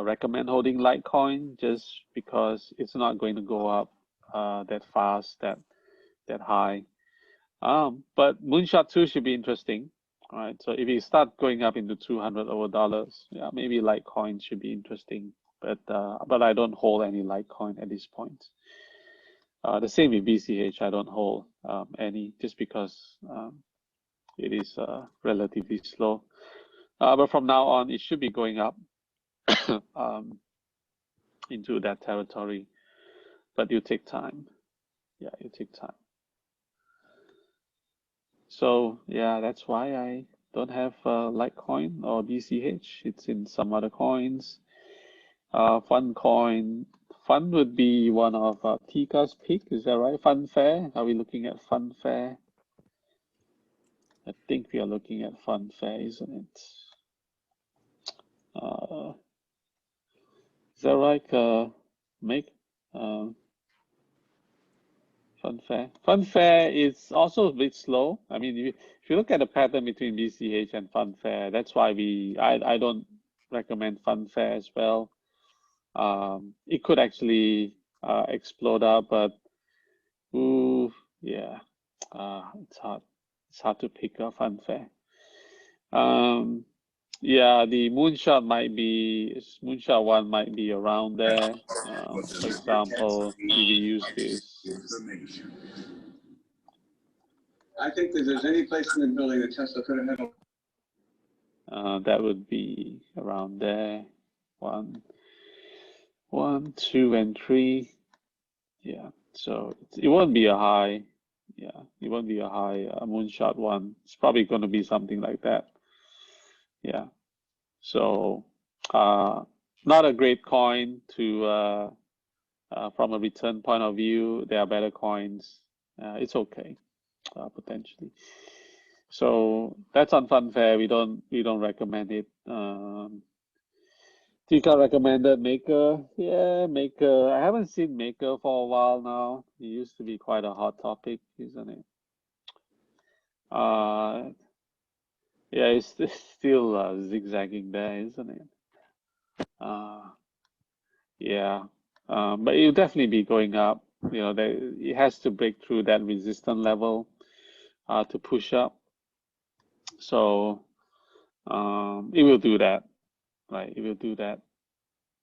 recommend holding Litecoin just because it's not going to go up that fast, that high. But Moonshot 2 should be interesting, right? So if you start going up into $200 over dollars, yeah, maybe Litecoin should be interesting. But I don't hold any Litecoin at this point. The same with BCH, I don't hold any just because it is relatively slow. But from now on, it should be going up into that territory. But you take time. Yeah, you take time. So yeah, that's why I don't have Litecoin or BCH. It's in some other coins. Fun coin. Fun would be one of Tika's pick. Is that right? Funfair. Are we looking at Funfair? I think we are looking at Funfair, isn't it? Is that right? Make Funfair. Funfair is also a bit slow. I mean, if you look at the pattern between BCH and Funfair, that's why I don't recommend Funfair as well. It could actually explode up, but ooh, yeah, it's hard. It's hard to pick a Funfair. Yeah, the moonshot one might be around there. For example, if you use this. I think that there's any place in the building that Tesla could have had. That would be around there. One, 2, and 3. Yeah, so it won't be a high. Yeah, it won't be a high moonshot one. It's probably going to be something like that. Yeah, so not a great coin to from a return point of view. There are better coins. It's okay, potentially. So that's on Funfair. We don't recommend it. Tika recommended Maker. Yeah, Maker. I haven't seen Maker for a while now. It used to be quite a hot topic, isn't it? Yeah, it's still zigzagging there, isn't it? Yeah, but it'll definitely be going up. You know, it has to break through that resistance level to push up. So it will do that, right? It will do that.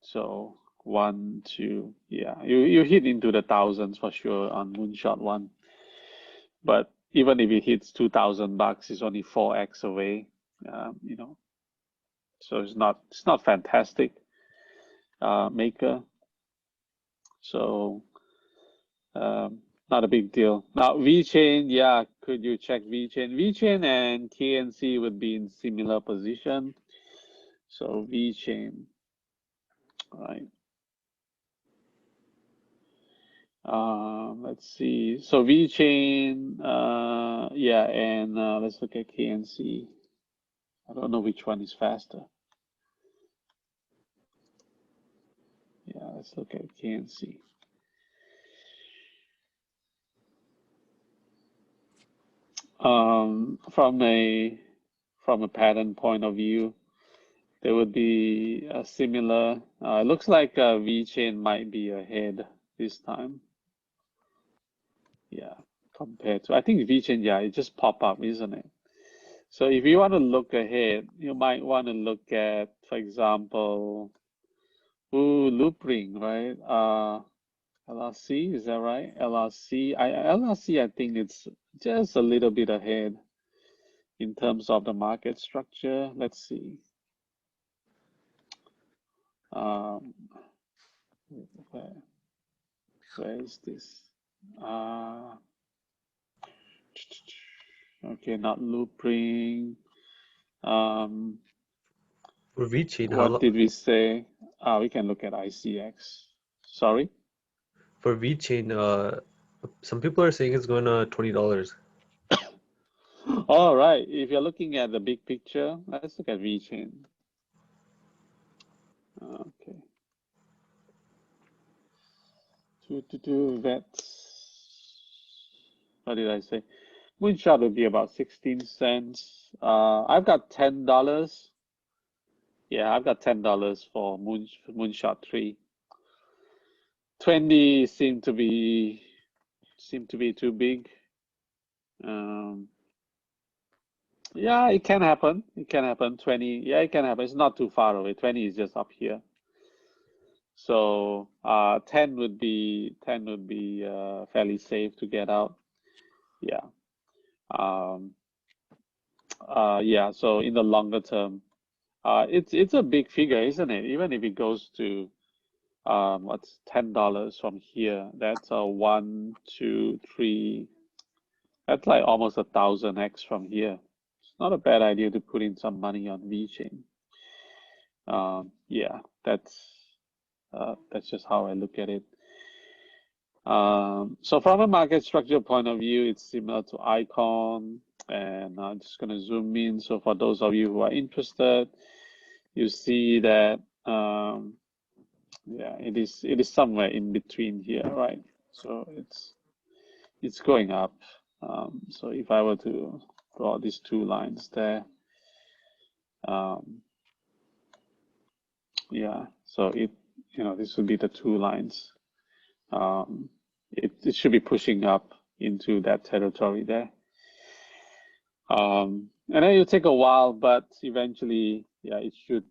So 1, 2, yeah, you hit into the thousands for sure on Moonshot 1. But even if it hits $2,000, it's only 4x away. You know, so it's not fantastic. Maker. So not a big deal. Now VeChain, yeah, could you check VeChain? VeChain and KNC would be in similar position. So VeChain, right? Let's see. So VeChain, yeah, and let's look at KNC. I don't know which one is faster. Yeah, let's look at KNC. From a pattern point of view, there would be a similar. It looks like VeChain might be ahead this time. Yeah, compared to, I think VeChain, yeah, it just popped up, isn't it? So if you want to look ahead, you might want to look at, for example, Loopring, right? LRC, is that right? LRC, LRC, I think it's just a little bit ahead in terms of the market structure. Let's see. Where is this? Okay, not Loopring. For VeChain, What did we say? We can look at ICX. Sorry? For VeChain, some people are saying it's going to $20. All right, if you're looking at the big picture, let's look at VeChain. Okay. That's, what did I say? Moonshot would be about 16 cents. I've got $10. Yeah, I've got $10 for Moonshot 3. 20 seem to be too big. Yeah, it can happen. It can happen. 20, yeah, it can happen. It's not too far away. 20 is just up here. So 10 would be fairly safe to get out. Yeah. Yeah, so in the longer term, it's a big figure, isn't it? Even if it goes to what's $10 from here, that's a 1, 2, 3. That's like almost 1,000x from here. It's not a bad idea to put in some money on VeChain. Yeah, that's just how I look at it. So from a market structure point of view, it's similar to Icon, and I'm just going to zoom in. So for those of you who are interested, you see that yeah, it is somewhere in between here, right? So it's going up. So if I were to draw these two lines there, Yeah, so this would be the two lines. It should be pushing up into that territory there. And then it'll take a while, but eventually, yeah, it should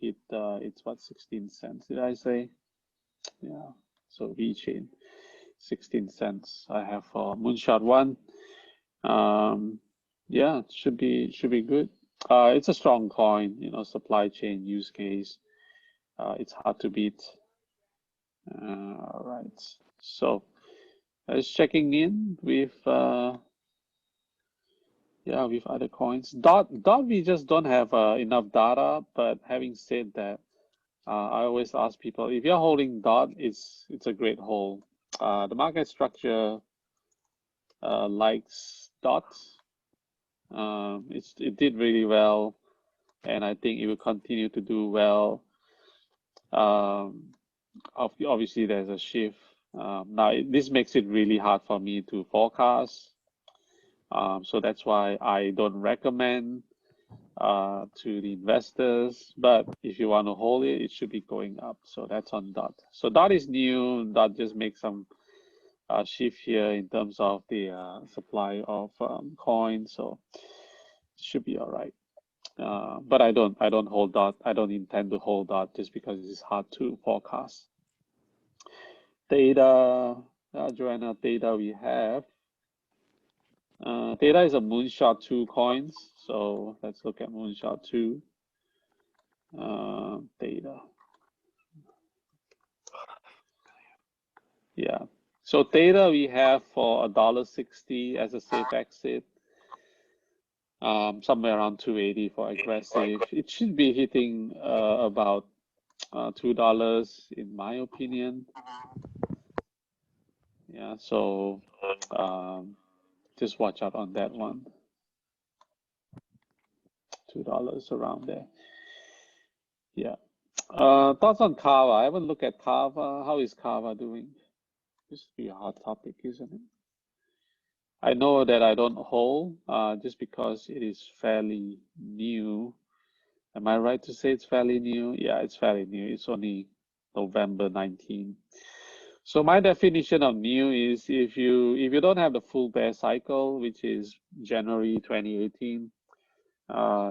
hit it's what, 16 cents, did I say? Yeah, so V chain 16 cents I have for Moonshot 1. Yeah, it should be good. It's a strong coin, supply chain use case. It's hard to beat. All right, so just checking in with with other coins. Dot we just don't have enough data. But having said that, I always ask people, if you're holding Dot, it's a great hold. The market structure likes Dot. It did really well, and I think it will continue to do well. Obviously, there's a shift. Now, this makes it really hard for me to forecast. So that's why I don't recommend to the investors. But if you want to hold it, it should be going up. So that's on Dot. So Dot is new. Dot just makes some shift here in terms of the supply of coins. So it should be all right. But I don't hold Dot. I don't intend to hold Dot just because it's hard to forecast. Data, Joanna, data we have. Data is a Moonshot 2 coins. So let's look at Moonshot 2. Data. Yeah. So data we have for $1.60 as a safe exit. Somewhere around 280 for aggressive. It should be hitting about $2 in my opinion. Yeah, so just watch out on that one. $2 around there. Yeah. Thoughts on Kava? I haven't looked at Kava. How is Kava doing? This would be a hot topic, isn't it? I know that I don't hold just because it is fairly new. Am I right to say it's fairly new? Yeah, it's fairly new. It's only November 19. So my definition of new is if you don't have the full bear cycle, which is January 2018,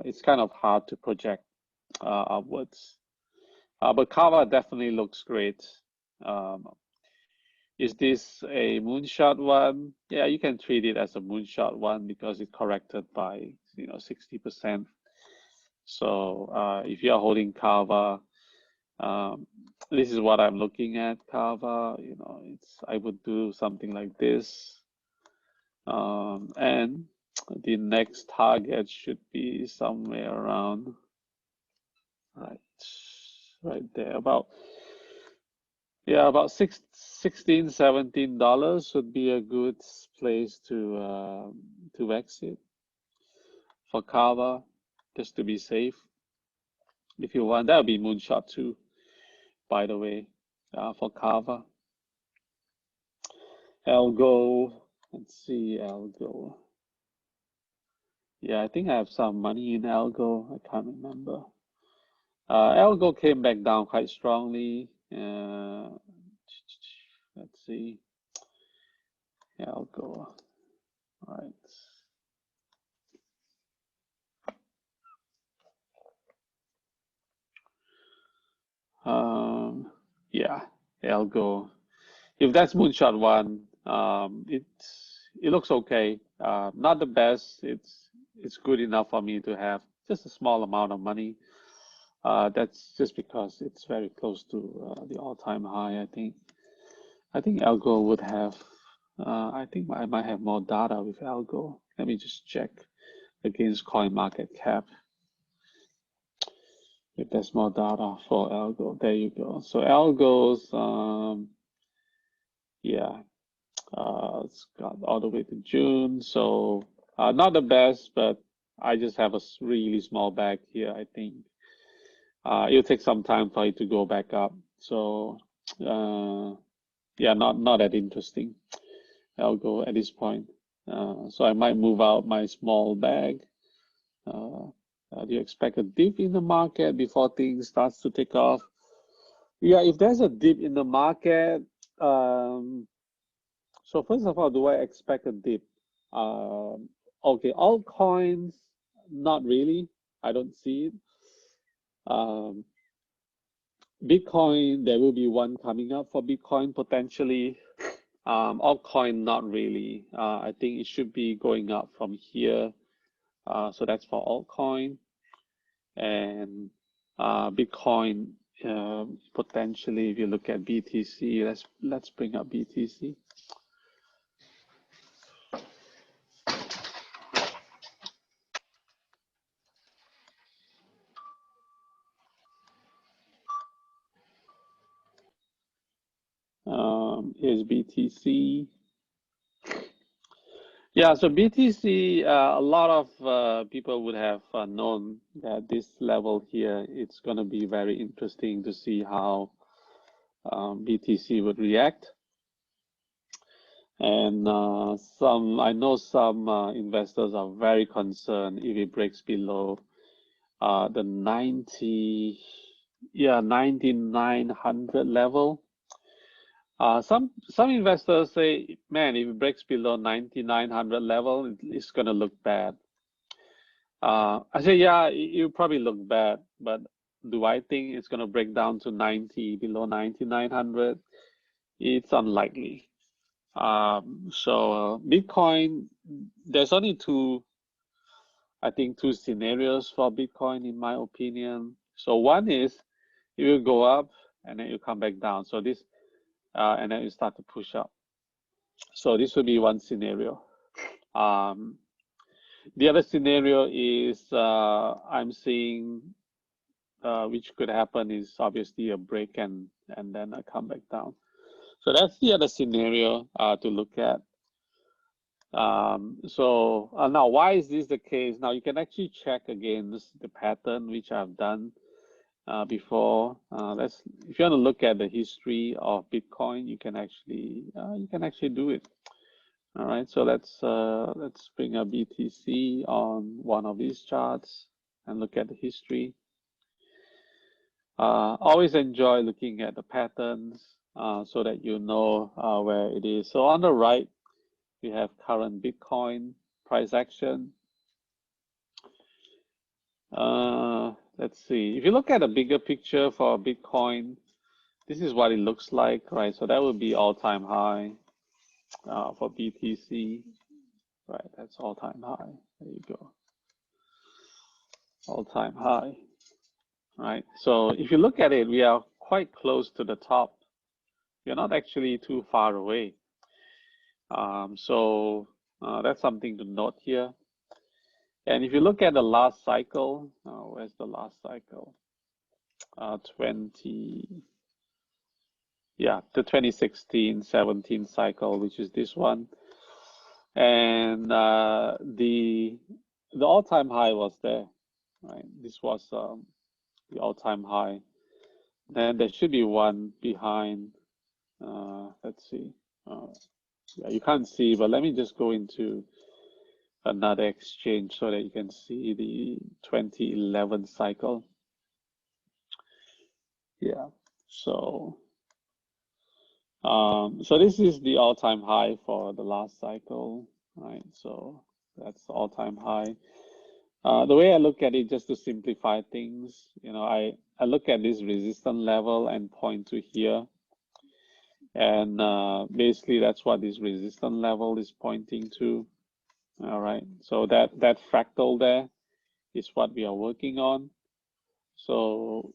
it's kind of hard to project upwards. But Kava definitely looks great. Is this a moonshot one? Yeah, you can treat it as a moonshot one because it corrected by 60%. So if you are holding Kava, this is what I'm looking at. Kava, I would do something like this, and the next target should be somewhere around right there, about $16-17 would be a good place to exit for Kava, just to be safe. If you want, that would be Moonshot 2, by the way, for Kava. Algo, let's see, Algo. Yeah, I think I have some money in Algo. I can't remember. Algo came back down quite strongly. Let's see. Algo. All right. Yeah, Algo. If that's Moonshot 1, it looks okay. Not the best. It's good enough for me to have just a small amount of money. That's just because it's very close to the all-time high. I think Algo would have. I think I might have more data with Algo. Let me just check against CoinMarketCap. If there's more data for Algo, there you go. So Algo's, yeah, it's got all the way to June. So not the best, but I just have a really small bag here. I think it'll take some time for it to go back up. So yeah, not that interesting. Algo at this point. So I might move out my small bag. Do you expect a dip in the market before things starts to take off? Yeah, if there's a dip in the market, so first of all, do I expect a dip? Okay, altcoins, not really. I don't see it. Bitcoin, there will be one coming up for Bitcoin potentially. Altcoin, not really. I think it should be going up from here. So that's for altcoin. And Bitcoin, potentially, if you look at BTC, let's bring up BTC. Here's BTC. Yeah, so BTC, a lot of people would have known that this level here, it's going to be very interesting to see how BTC would react. And I know some investors are very concerned if it breaks below the 9900 level. Some investors say, man, if it breaks below 9900 level, it's going to look bad. I say, yeah, it will probably look bad, but do I think it's going to break down to 90, below 9900? It's unlikely. So Bitcoin, there's only two scenarios for Bitcoin, in my opinion. So one is it will go up and then you come back down. So this, and then you start to push up. So this would be one scenario. The other scenario is I'm seeing which could happen is obviously a break and then a comeback down. So that's the other scenario to look at. So now, why is this the case? Now you can actually check against the pattern which I've done before. If you want to look at the history of Bitcoin, you can actually do it. All right, so let's bring up BTC on one of these charts and look at the history. Always enjoy looking at the patterns so that you know where it is. So on the right, we have current Bitcoin price action. Let's see. If you look at a bigger picture for Bitcoin, this is what it looks like, right? So that would be all-time high for BTC, right? That's all-time high. There you go. All-time high, right? So if you look at it, we are quite close to the top. We're not actually too far away. So that's something to note here. And if you look at the last cycle, where's the last cycle? The 2016-17 cycle, which is this one. And the all-time high was there, right? This was the all-time high. Then there should be one behind. Let's see. Yeah, you can't see, but let me just go into another exchange so that you can see the 2011 cycle. Yeah, so this is the all-time high for the last cycle, right? So that's the all-time high. The way I look at it, just to simplify things, I look at this resistance level and point to here. And basically that's what this resistance level is pointing to. All right, so that fractal there is what we are working on. So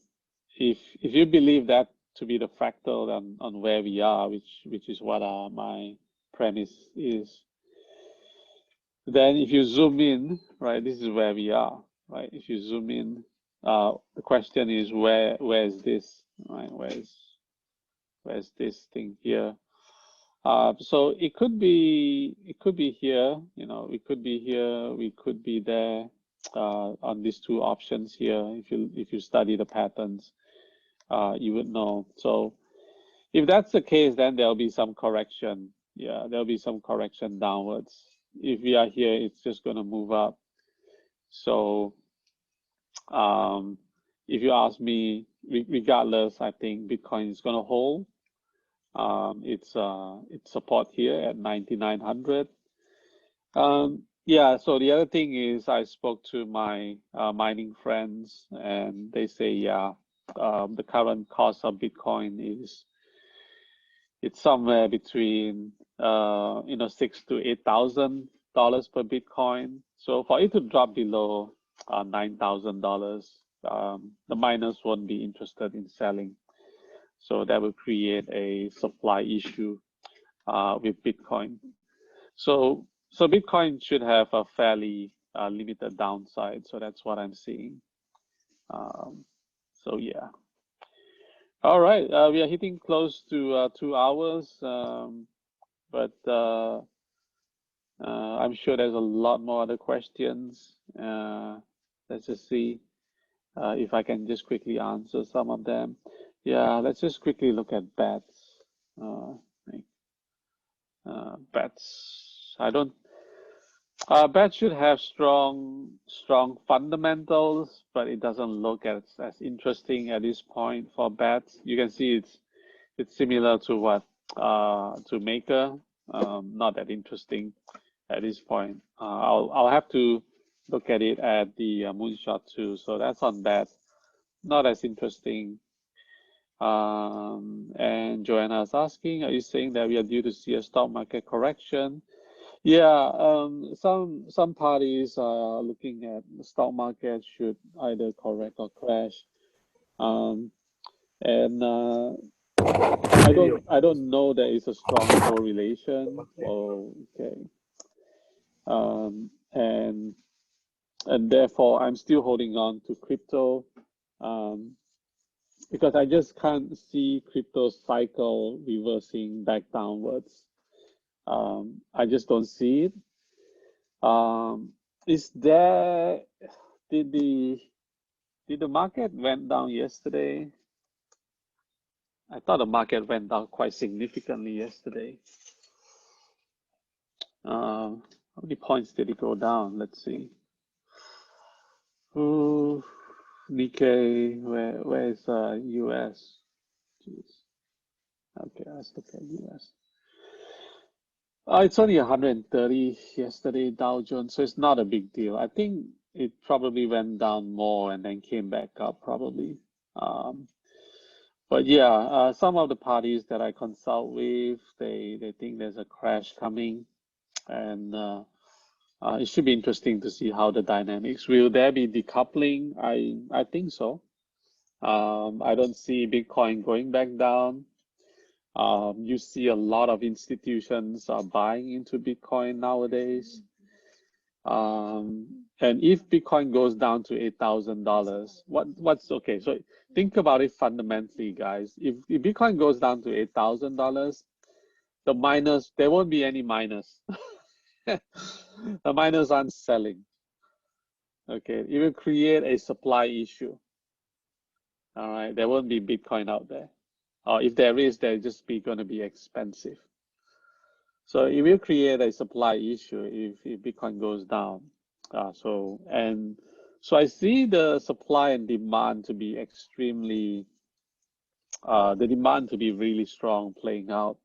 if you believe that to be the fractal on where we are, which is what my premise is, then if you zoom in, right, this is where we are, right? If you zoom in, the question is where is this, right? Where's this thing here? So it could be here, it could be here, we could be there on these two options here. If you study the patterns, you would know. So if that's the case, then there'll be some correction. Yeah, there'll be some correction downwards. If we are here, it's just going to move up. So If you ask me, regardless, I think Bitcoin is going to hold. It's support here at 9,900. Yeah, so the other thing is I spoke to my mining friends, and they say, yeah, the current cost of Bitcoin it's somewhere between $6,000 to $8,000 per Bitcoin. So for it to drop below $9,000, the miners won't be interested in selling. So that will create a supply issue with Bitcoin. So Bitcoin should have a fairly limited downside. So that's what I'm seeing. So yeah. All right, we are hitting close to 2 hours, but I'm sure there's a lot more other questions. Let's just see if I can just quickly answer some of them. Yeah, let's just quickly look at bets. Bets. I don't. Bets should have strong fundamentals, but it doesn't look as interesting at this point for bets. You can see it's similar to what to Maker. Not that interesting at this point. I'll have to look at it at the moonshot too. So that's on that. Not as interesting. And Joanna is asking, are you saying that we are due to see a stock market correction? Yeah, some parties are looking at the stock market should either correct or crash. And I don't know there is a strong correlation. Okay. And therefore I'm still holding on to crypto, because I just can't see crypto cycle reversing back downwards. I just don't see it. Is there, did the market went down yesterday? I thought the market went down quite significantly yesterday. How many points did it go down? Let's see. Ooh, Nikkei, where is US? Jeez. Okay, let's look at US. It's only 130 yesterday, Dow Jones, so it's not a big deal. I think it probably went down more and then came back up probably. But yeah, some of the parties that I consult with, they think there's a crash coming, and it should be interesting to see how the dynamics. Will there be decoupling? I think so. I don't see Bitcoin going back down. You see a lot of institutions are buying into Bitcoin nowadays. And if Bitcoin goes down to $8,000, what's okay? So think about it fundamentally, guys. If Bitcoin goes down to $8,000, the miners, there won't be any miners. The miners aren't selling. Okay, it will create a supply issue. All right, there won't be Bitcoin out there. Or if there is, they're just going to be expensive. So it will create a supply issue if Bitcoin goes down. So I see the supply and demand to be extremely, the demand to be really strong playing out.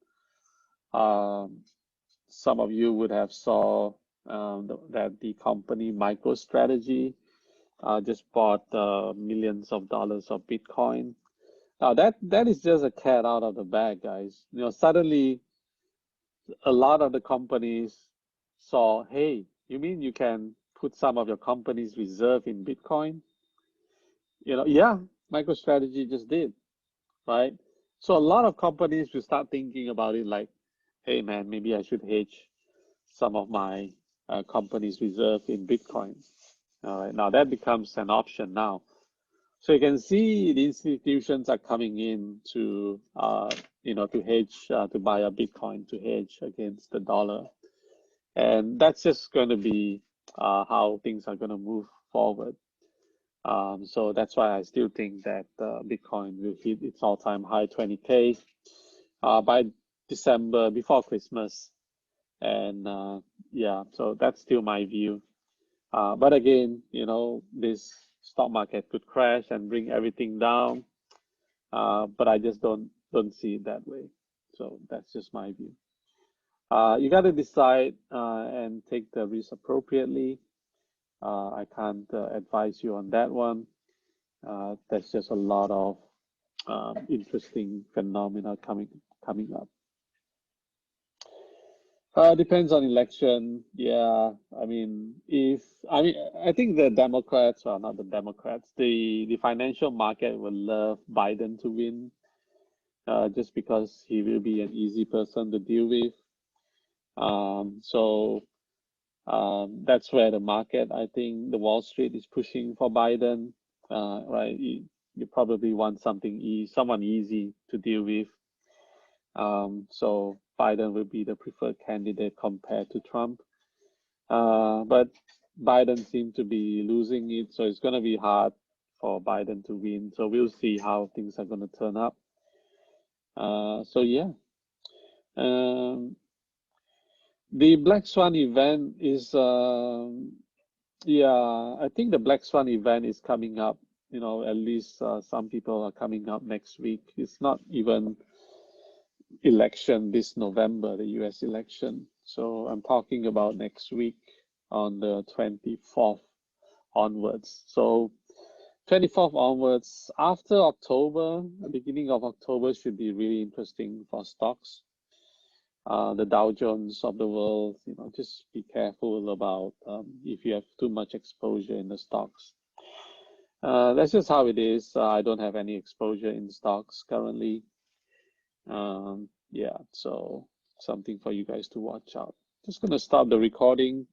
Some of you would have saw that the company MicroStrategy just bought millions of dollars of Bitcoin. Now that is just a cat out of the bag, guys. You know, suddenly a lot of the companies saw, hey, you mean you can put some of your company's reserve in Bitcoin? You know, yeah, MicroStrategy just did, right? So a lot of companies will start thinking about it like, hey man, maybe I should hedge some of my company's reserve in Bitcoin. All right, now that becomes an option now. So you can see the institutions are coming in to, to hedge, to buy a Bitcoin to hedge against the dollar. And that's just going to be how things are going to move forward. So that's why I still think that Bitcoin will hit its all-time high 20K by December, before Christmas. And yeah, so that's still my view. But again, you know, this stock market could crash and bring everything down. But I just don't see it that way. So that's just my view. You got to decide and take the risk appropriately. I can't advise you on that one. There's just a lot of interesting phenomena coming up. Depends on election. Yeah, I think the Democrats, well, not the Democrats, the financial market will love Biden to win, just because he will be an easy person to deal with. That's where the market, I think, the Wall Street is pushing for Biden. Right? You probably want someone easy to deal with. So Biden will be the preferred candidate compared to Trump. But Biden seems to be losing it, so it's going to be hard for Biden to win. So we'll see how things are going to turn up. So yeah. The Black Swan event is, I think the Black Swan event is coming up. At least some people are coming up next week. It's not even election this November, the US election. So I'm talking about next week on the 24th onwards. So 24th onwards, after October, the beginning of October should be really interesting for stocks. The Dow Jones of the world, just be careful about if you have too much exposure in the stocks. That's just how it is. I don't have any exposure in stocks currently. So something for you guys to watch out. Just going to stop the recording.